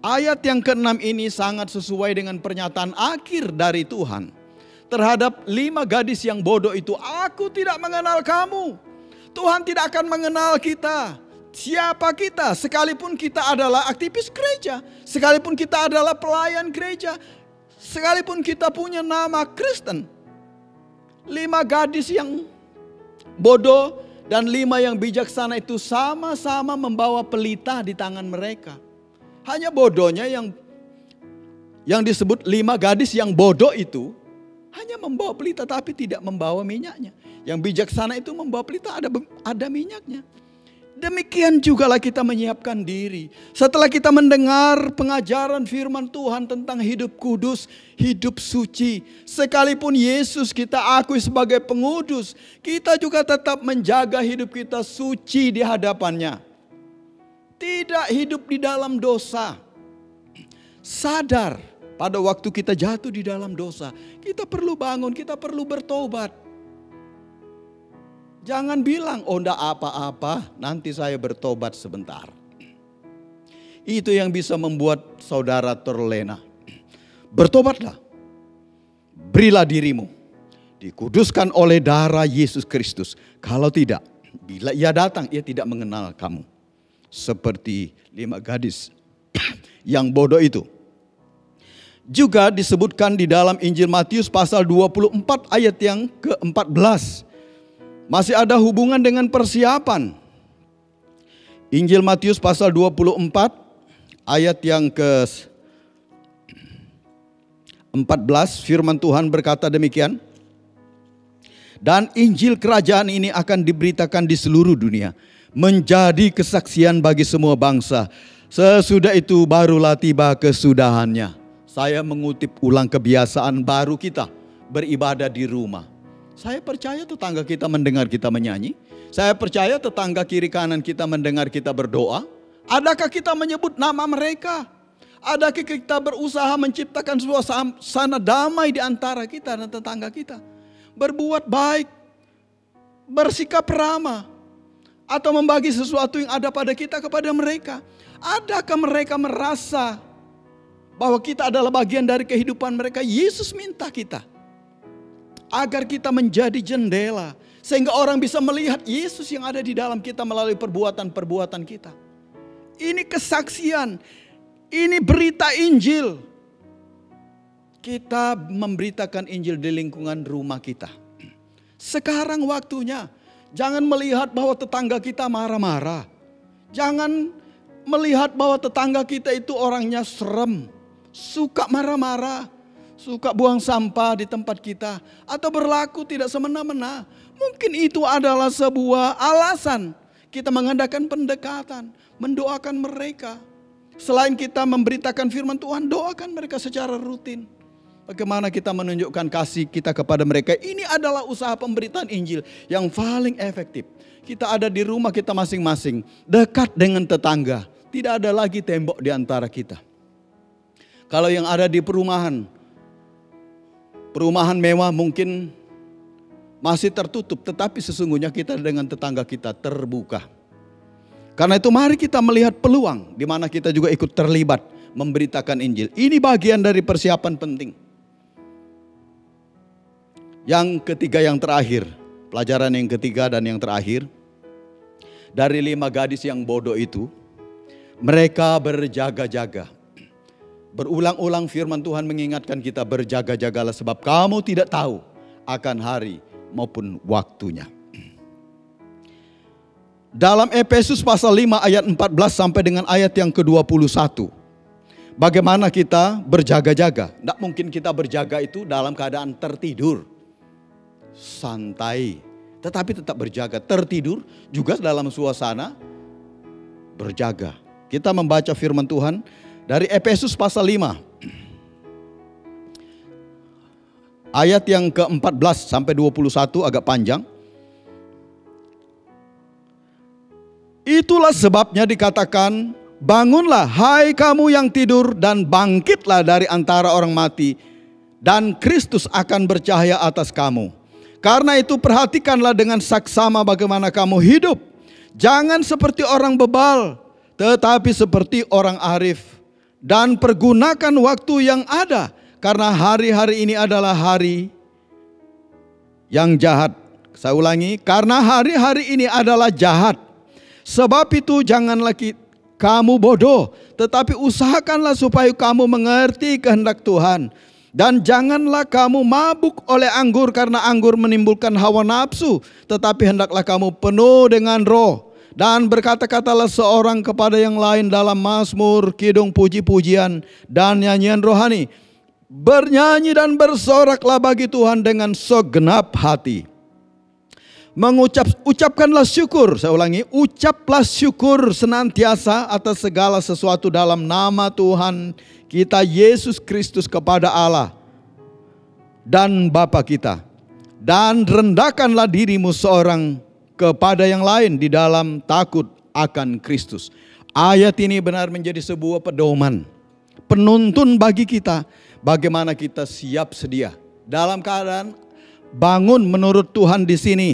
Ayat yang ke-6 ini sangat sesuai dengan pernyataan akhir dari Tuhan terhadap 5 gadis yang bodoh itu. Aku tidak mengenal kamu. Tuhan tidak akan mengenal kita. Siapa kita? Sekalipun kita adalah aktivis gereja, sekalipun kita adalah pelayan gereja, sekalipun kita punya nama Kristen. 5 gadis yang bodoh dan 5 yang bijaksana itu sama-sama membawa pelita di tangan mereka. Hanya bodohnya yang disebut 5 gadis yang bodoh itu hanya membawa pelita tapi tidak membawa minyaknya. Yang bijaksana itu membawa pelita ada minyaknya. Demikian jugalah kita menyiapkan diri. Setelah kita mendengar pengajaran firman Tuhan tentang hidup kudus, hidup suci. Sekalipun Yesus kita akui sebagai pengudus, kita juga tetap menjaga hidup kita suci di hadapannya. Tidak hidup di dalam dosa. Sadar pada waktu kita jatuh di dalam dosa, kita perlu bangun, kita perlu bertobat. Jangan bilang, oh enggak apa-apa, nanti saya bertobat sebentar. Itu yang bisa membuat saudara terlena. Bertobatlah. Berilah dirimu. Dikuduskan oleh darah Yesus Kristus. Kalau tidak, bila ia datang, ia tidak mengenal kamu. Seperti 5 gadis yang bodoh itu. Juga disebutkan di dalam Injil Matius pasal 24 ayat yang ke-14. Masih ada hubungan dengan persiapan. Injil Matius pasal 24 ayat yang ke-14, firman Tuhan berkata demikian. Dan Injil kerajaan ini akan diberitakan di seluruh dunia, menjadi kesaksian bagi semua bangsa. Sesudah itu barulah tiba kesudahannya. Saya mengutip ulang kebiasaan baru kita, beribadah di rumah. Saya percaya tetangga kita mendengar kita menyanyi. Saya percaya tetangga kiri kanan kita mendengar kita berdoa. Adakah kita menyebut nama mereka? Adakah kita berusaha menciptakan suasana damai di antara kita dan tetangga kita? Berbuat baik, bersikap ramah, atau membagi sesuatu yang ada pada kita kepada mereka. Adakah mereka merasa bahwa kita adalah bagian dari kehidupan mereka? Yesus minta kita agar kita menjadi jendela, sehingga orang bisa melihat Yesus yang ada di dalam kita melalui perbuatan-perbuatan kita. Ini kesaksian, ini berita Injil. Kita memberitakan Injil di lingkungan rumah kita. Sekarang waktunya, jangan melihat bahwa tetangga kita marah-marah. Jangan melihat bahwa tetangga kita itu orangnya serem, suka marah-marah, suka buang sampah di tempat kita, atau berlaku tidak semena-mena. Mungkin itu adalah sebuah alasan kita mengadakan pendekatan, mendoakan mereka. Selain kita memberitakan firman Tuhan, doakan mereka secara rutin. Bagaimana kita menunjukkan kasih kita kepada mereka. Ini adalah usaha pemberitaan Injil yang paling efektif. Kita ada di rumah kita masing-masing, dekat dengan tetangga. Tidak ada lagi tembok di antara kita. Kalau yang ada di perumahan mewah mungkin masih tertutup, tetapi sesungguhnya kita dengan tetangga kita terbuka. Karena itu mari kita melihat peluang di mana kita juga ikut terlibat memberitakan Injil. Ini bagian dari persiapan penting. Yang ketiga, yang terakhir, pelajaran yang ketiga dan yang terakhir, dari 5 gadis yang bodoh itu, mereka berjaga-jaga. Berulang-ulang firman Tuhan mengingatkan kita, berjaga-jagalah sebab kamu tidak tahu akan hari maupun waktunya. Dalam Efesus pasal 5 ayat 14 sampai dengan ayat yang ke-21. Bagaimana kita berjaga-jaga? Tidak mungkin kita berjaga itu dalam keadaan tertidur, santai, tetapi tetap berjaga. Tertidur juga dalam suasana berjaga. Kita membaca firman Tuhan dari Efesus pasal 5 ayat yang ke-14 sampai 21, agak panjang. Itulah sebabnya dikatakan, bangunlah hai kamu yang tidur dan bangkitlah dari antara orang mati, dan Kristus akan bercahaya atas kamu. Karena itu perhatikanlah dengan saksama bagaimana kamu hidup. Jangan seperti orang bebal, tetapi seperti orang arif. Dan pergunakan waktu yang ada, karena hari-hari ini adalah hari yang jahat. Saya ulangi, karena hari-hari ini adalah jahat. Sebab itu janganlah kamu bodoh, tetapi usahakanlah supaya kamu mengerti kehendak Tuhan. Dan janganlah kamu mabuk oleh anggur, karena anggur menimbulkan hawa nafsu, tetapi hendaklah kamu penuh dengan Roh. Dan berkata-katalah seorang kepada yang lain dalam mazmur, kidung, puji-pujian, dan nyanyian rohani. Bernyanyi dan bersoraklah bagi Tuhan dengan segenap hati. Ucapkanlah syukur, saya ulangi, ucaplah syukur senantiasa atas segala sesuatu dalam nama Tuhan kita Yesus Kristus kepada Allah dan Bapa kita. Dan rendahkanlah dirimu seorang kepada yang lain di dalam takut akan Kristus. Ayat ini benar menjadi sebuah pedoman, penuntun bagi kita, bagaimana kita siap sedia dalam keadaan bangun menurut Tuhan di sini.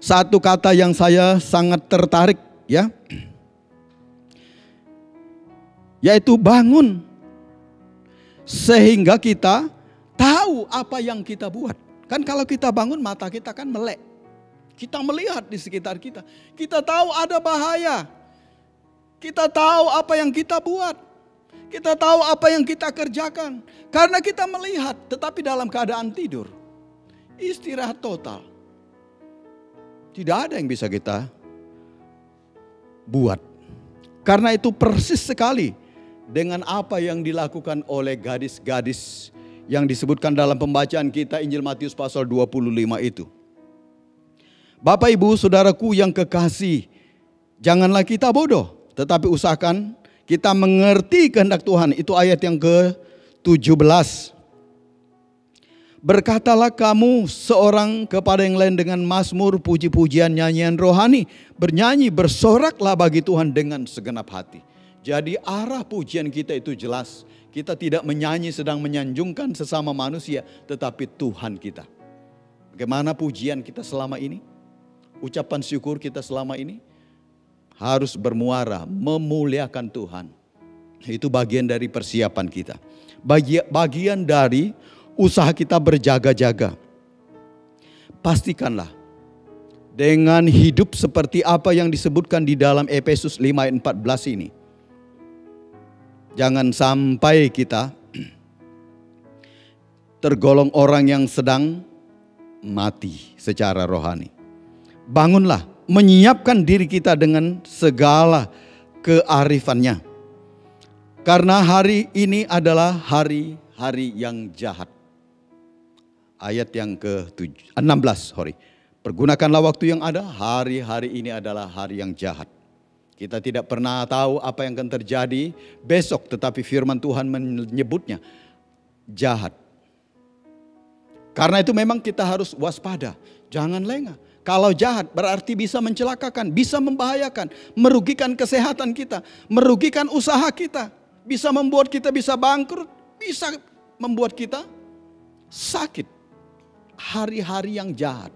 Satu kata yang saya sangat tertarik, ya, yaitu bangun. Sehingga kita tahu apa yang kita buat. Kan kalau kita bangun, mata kita kan melek. Kita melihat di sekitar kita. Kita tahu ada bahaya. Kita tahu apa yang kita buat. Kita tahu apa yang kita kerjakan. Karena kita melihat, tetapi dalam keadaan tidur. Istirahat total. Tidak ada yang bisa kita buat. Karena itu persis sekali dengan apa yang dilakukan oleh gadis-gadis yang disebutkan dalam pembacaan kita Injil Matius pasal 25 itu. Bapak Ibu Saudaraku yang kekasih, janganlah kita bodoh, tetapi usahakan kita mengerti kehendak Tuhan. Itu ayat yang ke-17. Berkatalah kamu seorang kepada yang lain dengan mazmur, puji-pujian, nyanyian rohani. Bernyanyi, bersoraklah bagi Tuhan dengan segenap hati. Jadi arah pujian kita itu jelas. Kita tidak menyanyi sedang menyanjungkan sesama manusia, tetapi Tuhan kita. Bagaimana pujian kita selama ini? Ucapan syukur kita selama ini? Harus bermuara, memuliakan Tuhan. Itu bagian dari persiapan kita. Bagian dari usaha kita berjaga-jaga. Pastikanlah dengan hidup seperti apa yang disebutkan di dalam Efesus 5 ayat 14 ini. Jangan sampai kita tergolong orang yang sedang mati secara rohani. Bangunlah, menyiapkan diri kita dengan segala kearifannya. Karena hari ini adalah hari-hari yang jahat. Ayat yang ke-16, pergunakanlah waktu yang ada, hari-hari ini adalah hari yang jahat. Kita tidak pernah tahu apa yang akan terjadi besok, tetapi firman Tuhan menyebutnya jahat. Karena itu memang kita harus waspada, jangan lengah. Kalau jahat berarti bisa mencelakakan, bisa membahayakan, merugikan kesehatan kita, merugikan usaha kita, bisa membuat kita bisa bangkrut, bisa membuat kita sakit. Hari-hari yang jahat.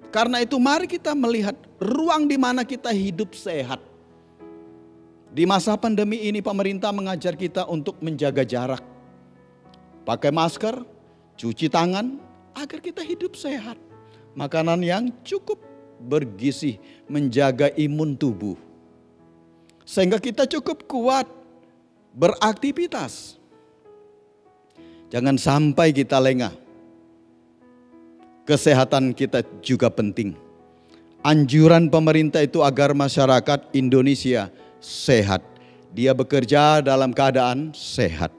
Karena itu mari kita melihat ruang di mana kita hidup sehat. Di masa pandemi ini pemerintah mengajar kita untuk menjaga jarak. Pakai masker, cuci tangan agar kita hidup sehat. Makanan yang cukup bergizi, menjaga imun tubuh. Sehingga kita cukup kuat beraktivitas. Jangan sampai kita lengah. Kesehatan kita juga penting. Anjuran pemerintah itu agar masyarakat Indonesia sehat. Dia bekerja dalam keadaan sehat.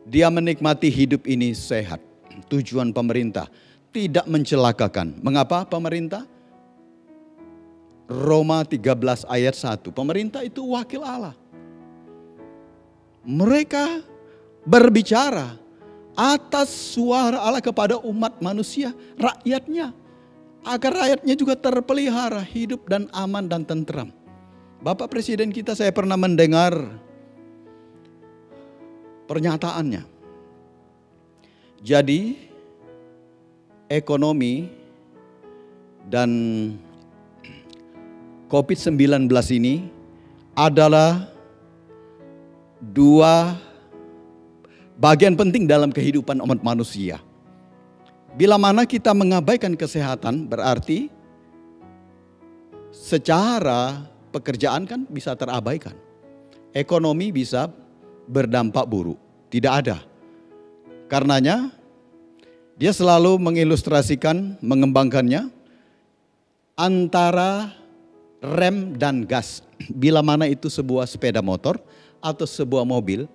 Dia menikmati hidup ini sehat. Tujuan pemerintah tidak mencelakakan. Mengapa pemerintah? Roma 13 ayat 1. Pemerintah itu wakil Allah. Mereka berbicara atas suara Allah kepada umat manusia, rakyatnya. Agar rakyatnya juga terpelihara, hidup dan aman dan tentram. Bapak Presiden kita, saya pernah mendengar pernyataannya. Jadi ekonomi dan COVID-19 ini adalah dua bagian penting dalam kehidupan umat manusia. Bila mana kita mengabaikan kesehatan berarti secara pekerjaan kan bisa terabaikan. Ekonomi bisa berdampak buruk. Tidak ada. Karenanya dia selalu mengilustrasikan, mengembangkannya antara rem dan gas. Bila mana itu sebuah sepeda motor atau sebuah mobil,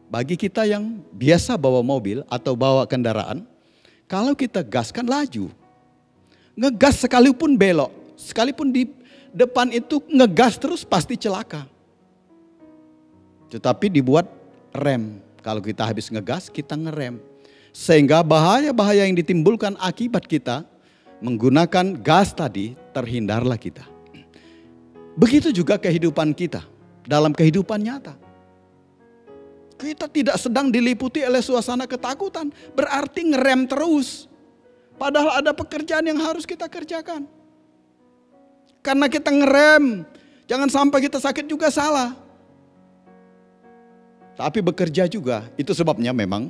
bagi kita yang biasa bawa mobil atau bawa kendaraan, kalau kita gas kan laju. Ngegas sekalipun belok, sekalipun di depan itu ngegas terus pasti celaka. Tetapi dibuat rem. Kalau kita habis ngegas, kita ngerem. Sehingga bahaya-bahaya yang ditimbulkan akibat kita menggunakan gas tadi, terhindarlah kita. Begitu juga kehidupan kita, dalam kehidupan nyata. Kita tidak sedang diliputi oleh suasana ketakutan, berarti ngerem terus. Padahal ada pekerjaan yang harus kita kerjakan. Karena kita ngerem, jangan sampai kita sakit juga salah. Tapi bekerja juga, itu sebabnya memang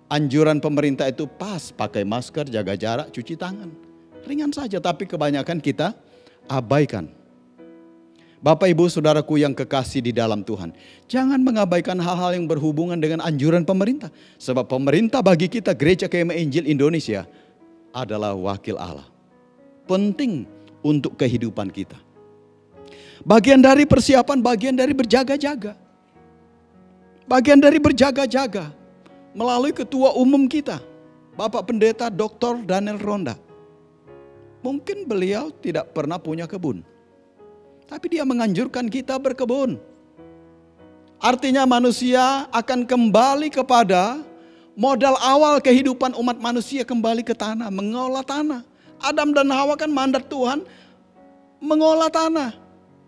anjuran pemerintah itu pas, pakai masker, jaga jarak, cuci tangan. Ringan saja, tapi kebanyakan kita abaikan. Bapak Ibu Saudaraku yang kekasih di dalam Tuhan, jangan mengabaikan hal-hal yang berhubungan dengan anjuran pemerintah. Sebab pemerintah bagi kita Gereja Kemah Injil Indonesia adalah wakil Allah. Penting untuk kehidupan kita. Bagian dari persiapan, bagian dari berjaga-jaga. Bagian dari berjaga-jaga melalui ketua umum kita, Bapak Pendeta Dr. Daniel Ronda. Mungkin beliau tidak pernah punya kebun, tapi dia menganjurkan kita berkebun. Artinya manusia akan kembali kepada modal awal kehidupan umat manusia, kembali ke tanah, mengolah tanah. Adam dan Hawa kan mandat Tuhan mengolah tanah.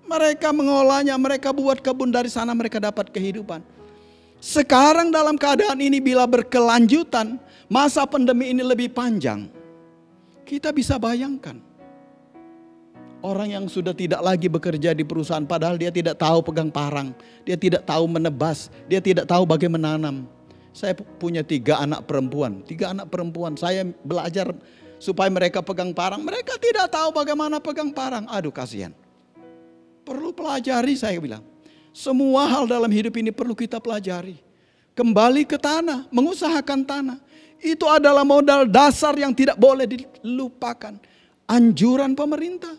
Mereka mengolahnya, mereka buat kebun, dari sana mereka dapat kehidupan. Sekarang dalam keadaan ini bila berkelanjutan, masa pandemi ini lebih panjang, kita bisa bayangkan orang yang sudah tidak lagi bekerja di perusahaan, padahal dia tidak tahu pegang parang, dia tidak tahu menebas, dia tidak tahu bagaimana menanam. Saya punya 3 anak perempuan, saya belajar supaya mereka pegang parang, mereka tidak tahu bagaimana pegang parang. Aduh kasihan, perlu pelajari, saya bilang. Semua hal dalam hidup ini perlu kita pelajari. Kembali ke tanah, mengusahakan tanah. Itu adalah modal dasar yang tidak boleh dilupakan. Anjuran pemerintah,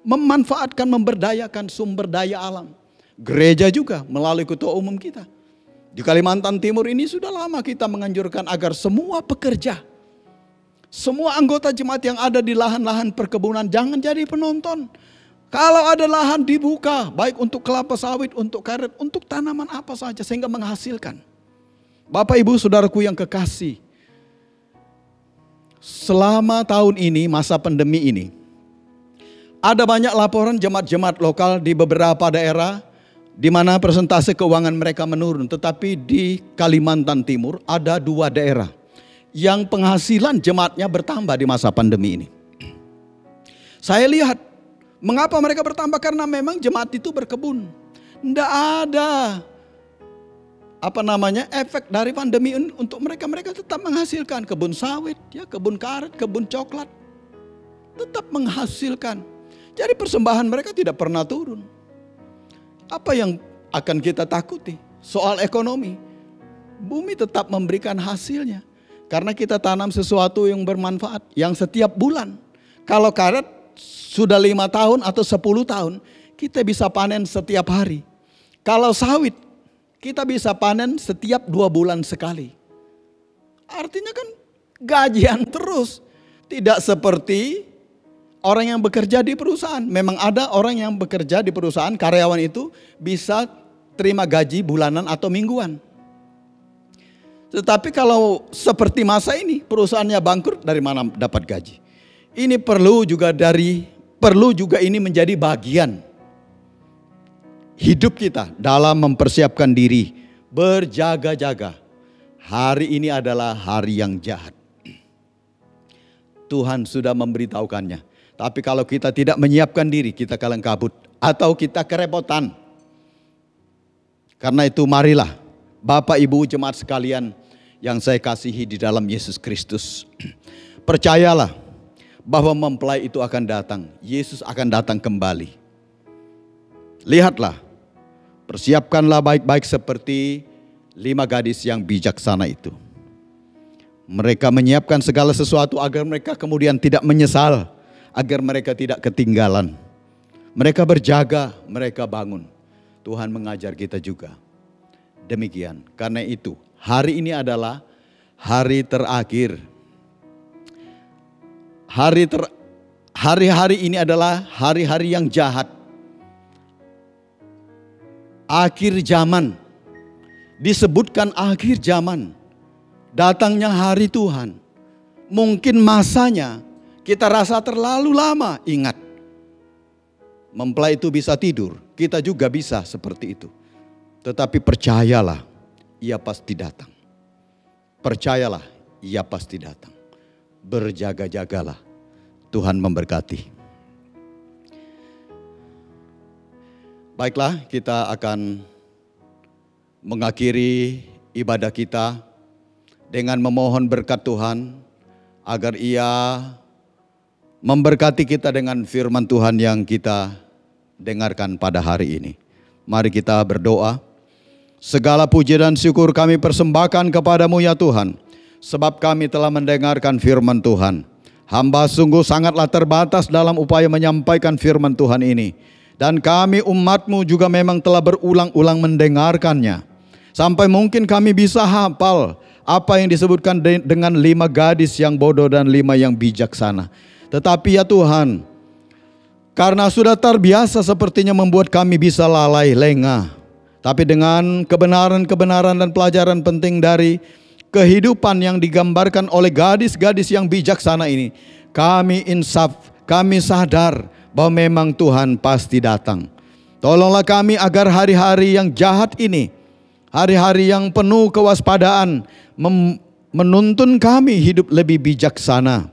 memanfaatkan, memberdayakan sumber daya alam. Gereja juga melalui ketua umum kita. Di Kalimantan Timur ini sudah lama kita menganjurkan agar semua pekerja, semua anggota jemaat yang ada di lahan-lahan perkebunan jangan jadi penonton. Kalau ada lahan dibuka, baik untuk kelapa sawit, untuk karet, untuk tanaman apa saja sehingga menghasilkan. Bapak Ibu Saudaraku yang kekasih, selama tahun ini, masa pandemi ini, ada banyak laporan jemaat-jemaat lokal di beberapa daerah di mana persentase keuangan mereka menurun. Tetapi di Kalimantan Timur ada 2 daerah yang penghasilan jemaatnya bertambah di masa pandemi ini. Saya lihat mengapa mereka bertambah, karena memang jemaat itu berkebun. Tidak ada efek dari pandemi untuk mereka. Mereka tetap menghasilkan kebun sawit, ya, kebun karet, kebun coklat. Tetap menghasilkan. Jadi persembahan mereka tidak pernah turun. Apa yang akan kita takuti? Soal ekonomi. Bumi tetap memberikan hasilnya. Karena kita tanam sesuatu yang bermanfaat, yang setiap bulan. Kalau karet sudah 5 tahun atau 10 tahun, kita bisa panen setiap hari. Kalau sawit, kita bisa panen setiap 2 bulan sekali. Artinya kan gajian terus. Tidak seperti orang yang bekerja di perusahaan. Memang ada orang yang bekerja di perusahaan, karyawan itu bisa terima gaji bulanan atau mingguan. Tetapi kalau seperti masa ini, perusahaannya bangkrut, dari mana dapat gaji? Ini perlu juga ini menjadi bagian hidup kita dalam mempersiapkan diri, berjaga-jaga. Hari ini adalah hari yang jahat. Tuhan sudah memberitahukannya. Tapi kalau kita tidak menyiapkan diri, kita kalang kabut atau kita kerepotan. Karena itu marilah Bapak Ibu jemaat sekalian yang saya kasihi di dalam Yesus Kristus. Percayalah bahwa mempelai itu akan datang. Yesus akan datang kembali. Lihatlah, persiapkanlah baik-baik seperti 5 gadis yang bijaksana itu. Mereka menyiapkan segala sesuatu agar mereka kemudian tidak menyesal, agar mereka tidak ketinggalan. Mereka berjaga, mereka bangun. Tuhan mengajar kita juga. Demikian, karena itu hari ini adalah hari terakhir. Hari-hari ini adalah hari-hari yang jahat. Akhir zaman. Disebutkan akhir zaman. Datangnya hari Tuhan. Mungkin masanya kita rasa terlalu lama. Ingat, mempelai itu bisa tidur. Kita juga bisa seperti itu. Tetapi percayalah, ia pasti datang. Percayalah, ia pasti datang. Berjaga-jagalah. Tuhan memberkati. Baiklah, kita akan mengakhiri ibadah kita dengan memohon berkat Tuhan agar Ia memberkati kita dengan firman Tuhan yang kita dengarkan pada hari ini. Mari kita berdoa. Segala puji dan syukur kami persembahkan kepadamu ya Tuhan, sebab kami telah mendengarkan firman Tuhan. Hamba sungguh sangatlah terbatas dalam upaya menyampaikan firman Tuhan ini. Dan kami umatmu juga memang telah berulang-ulang mendengarkannya. Sampai mungkin kami bisa hafal apa yang disebutkan dengan 5 gadis yang bodoh dan 5 yang bijaksana. Tetapi ya Tuhan, karena sudah terbiasa sepertinya membuat kami bisa lalai lengah. Tapi dengan kebenaran-kebenaran dan pelajaran penting dari kehidupan yang digambarkan oleh gadis-gadis yang bijaksana ini, kami insaf, kami sadar bahwa memang Tuhan pasti datang. Tolonglah kami agar hari-hari yang jahat ini, hari-hari yang penuh kewaspadaan, menuntun kami hidup lebih bijaksana,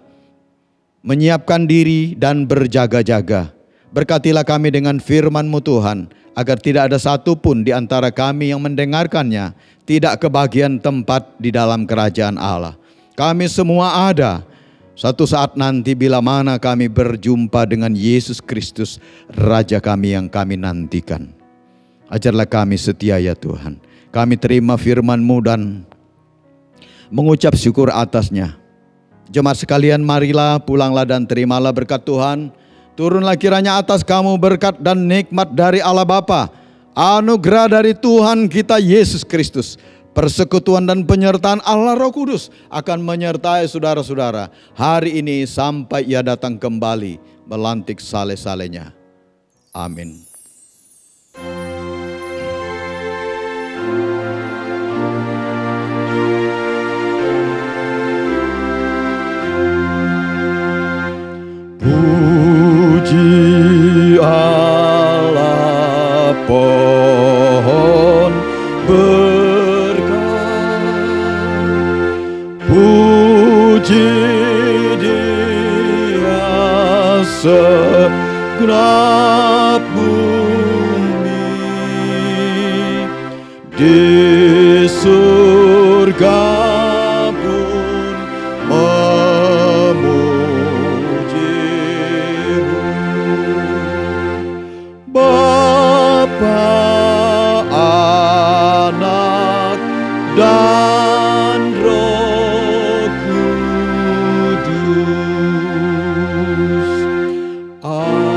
menyiapkan diri dan berjaga-jaga. Berkatilah kami dengan firman-Mu Tuhan, agar tidak ada satupun di antara kami yang mendengarkannya tidak kebagian tempat di dalam kerajaan Allah. Kami semua ada satu saat nanti bila mana kami berjumpa dengan Yesus Kristus, Raja kami yang kami nantikan. Ajarlah kami setia ya Tuhan. Kami terima firman-Mu dan mengucap syukur atasnya. Jemaat sekalian, marilah, pulanglah dan terimalah berkat Tuhan. Turunlah kiranya atas kamu berkat dan nikmat dari Allah Bapa, anugerah dari Tuhan kita Yesus Kristus, persekutuan dan penyertaan Allah Roh Kudus akan menyertai saudara-saudara hari ini sampai Ia datang kembali melantik saleh-salehnya. Amin. Puji Allah, pohon berkat. Puji Dia segenap bumi. Di surga pun Bapa, Anak, dan Roh Kudus. Amin.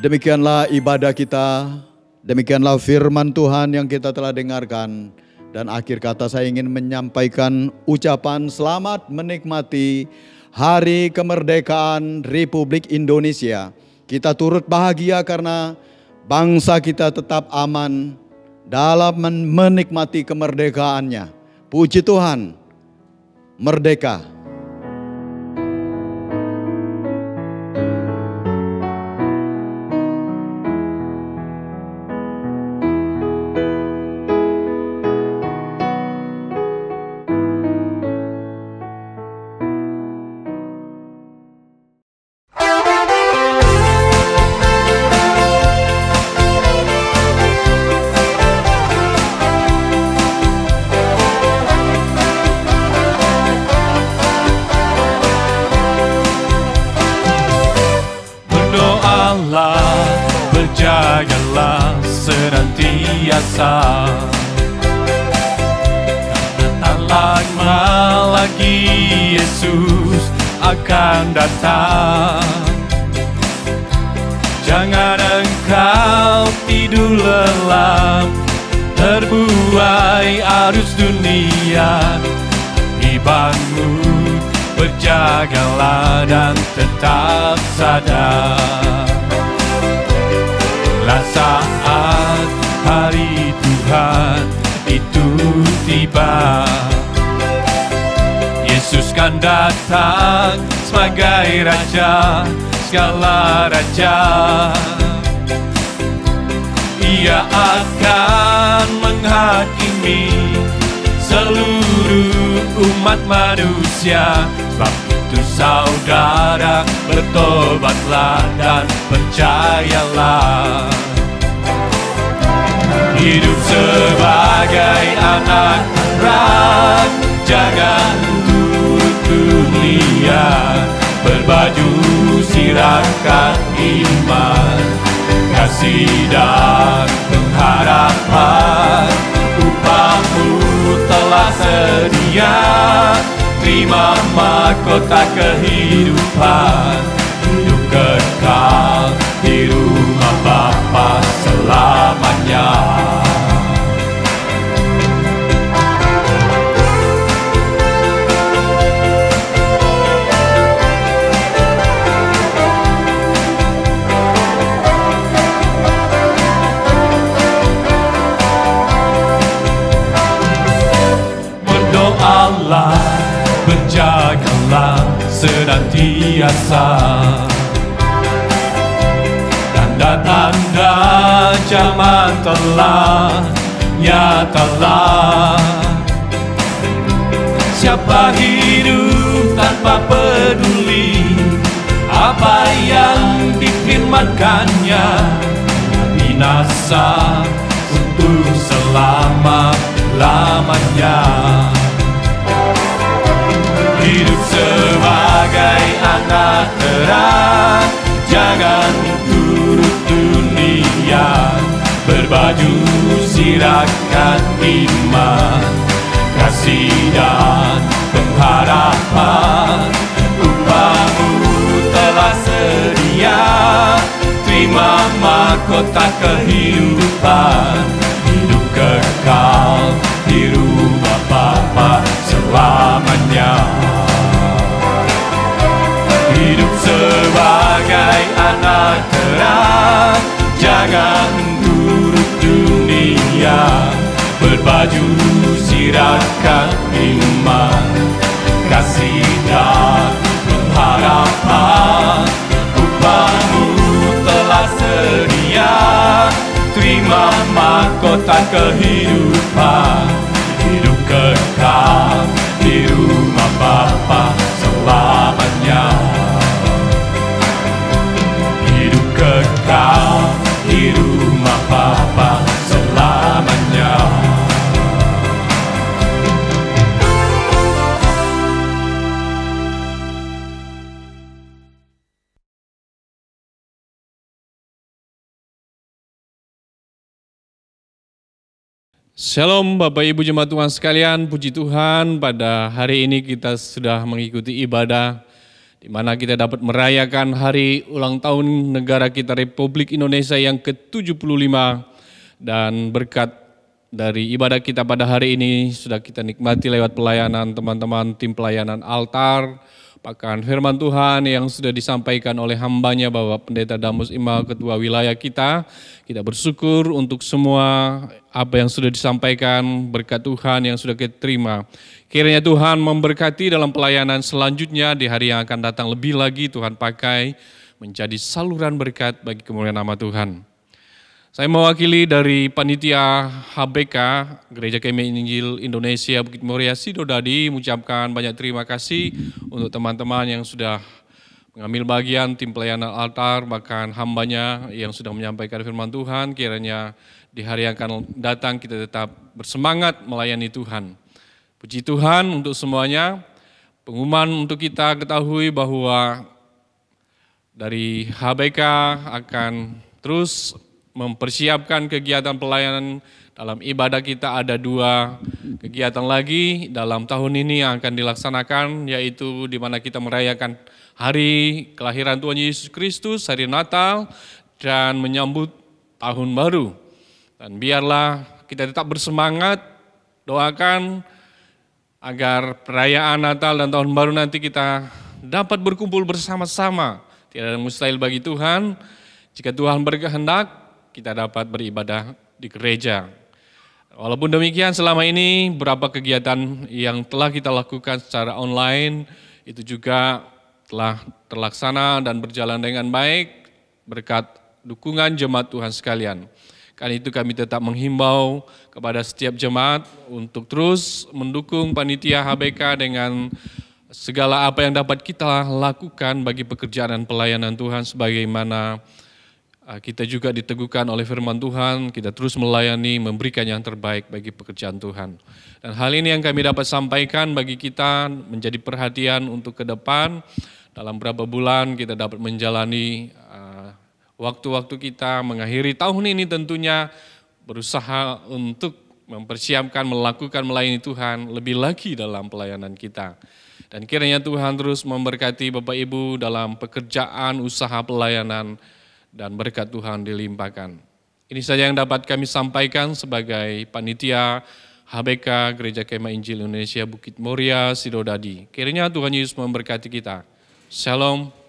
Demikianlah ibadah kita, demikianlah firman Tuhan yang kita telah dengarkan. Dan akhir kata saya ingin menyampaikan ucapan selamat menikmati Hari Kemerdekaan Republik Indonesia. Kita turut bahagia karena bangsa kita tetap aman dalam menikmati kemerdekaannya. Puji Tuhan, merdeka. Berdoalah, berjagalah senantiasa. Tak lama lagi Yesus akan datang. Jangan engkau tidur lelap, terbuai arus dunia. Bangun, berjagalah dan tetap sadar. Lah saat hari Tuhan itu tiba, Yesus kan datang sebagai Raja segala raja. Ia akan menghakimi seluruh umat manusia. Sebab itu saudara, bertobatlah dan percayalah. Hidup sebagai anak terang, jangan turut dunia. Berbaju sirahkan iman, kasih dan pengharapan. Upahmu telah sedia, terima mahkota kehidupan. Hidup kekal di rumah Bapa selamanya. Allah, berjagalah senantiasa. Tanda-tanda zaman telah nyatalah. Siapa hidup tanpa peduli apa yang difirmankannya, binasa untuk selama-lamanya. Hidup sebagai anak terang, jangan turut dunia. Berbaju sirahkan iman, kasih dan pengharapan. Upahmu telah sedia, terima mahkota kehidupan. Hidup kekal di rumah Bapa selamanya. Hidup sebagai anak terang, jangan turut dunia. Berbaju sirahkan iman, kasih dan pengharapan. Upahmu telah sedia, terima mahkota kehidupan. Hidup kekal di rumah Bapa selamanya. Hidup kekal di rumah Bapa selamanya. Shalom Bapak Ibu Jemaat Tuhan sekalian, puji Tuhan pada hari ini kita sudah mengikuti ibadah di mana kita dapat merayakan hari ulang tahun negara kita Republik Indonesia yang ke-75 dan berkat dari ibadah kita pada hari ini sudah kita nikmati lewat pelayanan teman-teman tim pelayanan altar, bahkan firman Tuhan yang sudah disampaikan oleh hambanya Bapak Pendeta Damus Imal Ketua Wilayah kita. Kita bersyukur untuk semua apa yang sudah disampaikan, berkat Tuhan yang sudah kita terima. Kiranya Tuhan memberkati dalam pelayanan selanjutnya di hari yang akan datang lebih lagi Tuhan pakai menjadi saluran berkat bagi kemuliaan nama Tuhan. Saya mewakili dari Panitia HBK, Gereja Kemi Injil Indonesia Bukit Muria Sidodadi, mengucapkan banyak terima kasih untuk teman-teman yang sudah mengambil bagian tim pelayanan altar, bahkan hambanya yang sudah menyampaikan firman Tuhan. Kiranya di hari yang akan datang kita tetap bersemangat melayani Tuhan. Puji Tuhan untuk semuanya. Pengumuman untuk kita ketahui bahwa dari HBK akan terus mempersiapkan kegiatan pelayanan. Dalam ibadah kita ada 2 kegiatan lagi dalam tahun ini yang akan dilaksanakan, yaitu di mana kita merayakan hari kelahiran Tuhan Yesus Kristus, hari Natal, dan menyambut tahun baru. Dan biarlah kita tetap bersemangat, doakan agar perayaan Natal dan tahun baru nanti kita dapat berkumpul bersama-sama. Tidak ada mustahil bagi Tuhan. Jika Tuhan berkehendak, kita dapat beribadah di gereja. Walaupun demikian, selama ini beberapa kegiatan yang telah kita lakukan secara online itu juga telah terlaksana dan berjalan dengan baik berkat dukungan jemaat Tuhan sekalian. Karena itu kami tetap menghimbau kepada setiap jemaat untuk terus mendukung panitia HBK dengan segala apa yang dapat kita lakukan bagi pekerjaan dan pelayanan Tuhan, sebagaimana kita juga diteguhkan oleh firman Tuhan, kita terus melayani, memberikan yang terbaik bagi pekerjaan Tuhan. Dan hal ini yang kami dapat sampaikan bagi kita menjadi perhatian untuk ke depan. Dalam beberapa bulan kita dapat menjalani waktu-waktu kita mengakhiri tahun ini, tentunya berusaha untuk mempersiapkan, melakukan melayani Tuhan lebih lagi dalam pelayanan kita. Dan kiranya Tuhan terus memberkati Bapak Ibu dalam pekerjaan, usaha pelayanan, dan berkat Tuhan dilimpahkan. Ini saja yang dapat kami sampaikan sebagai panitia HBK Gereja Kemah Injil Indonesia Bukit Moria Sidodadi. Kiranya Tuhan Yesus memberkati kita. Shalom.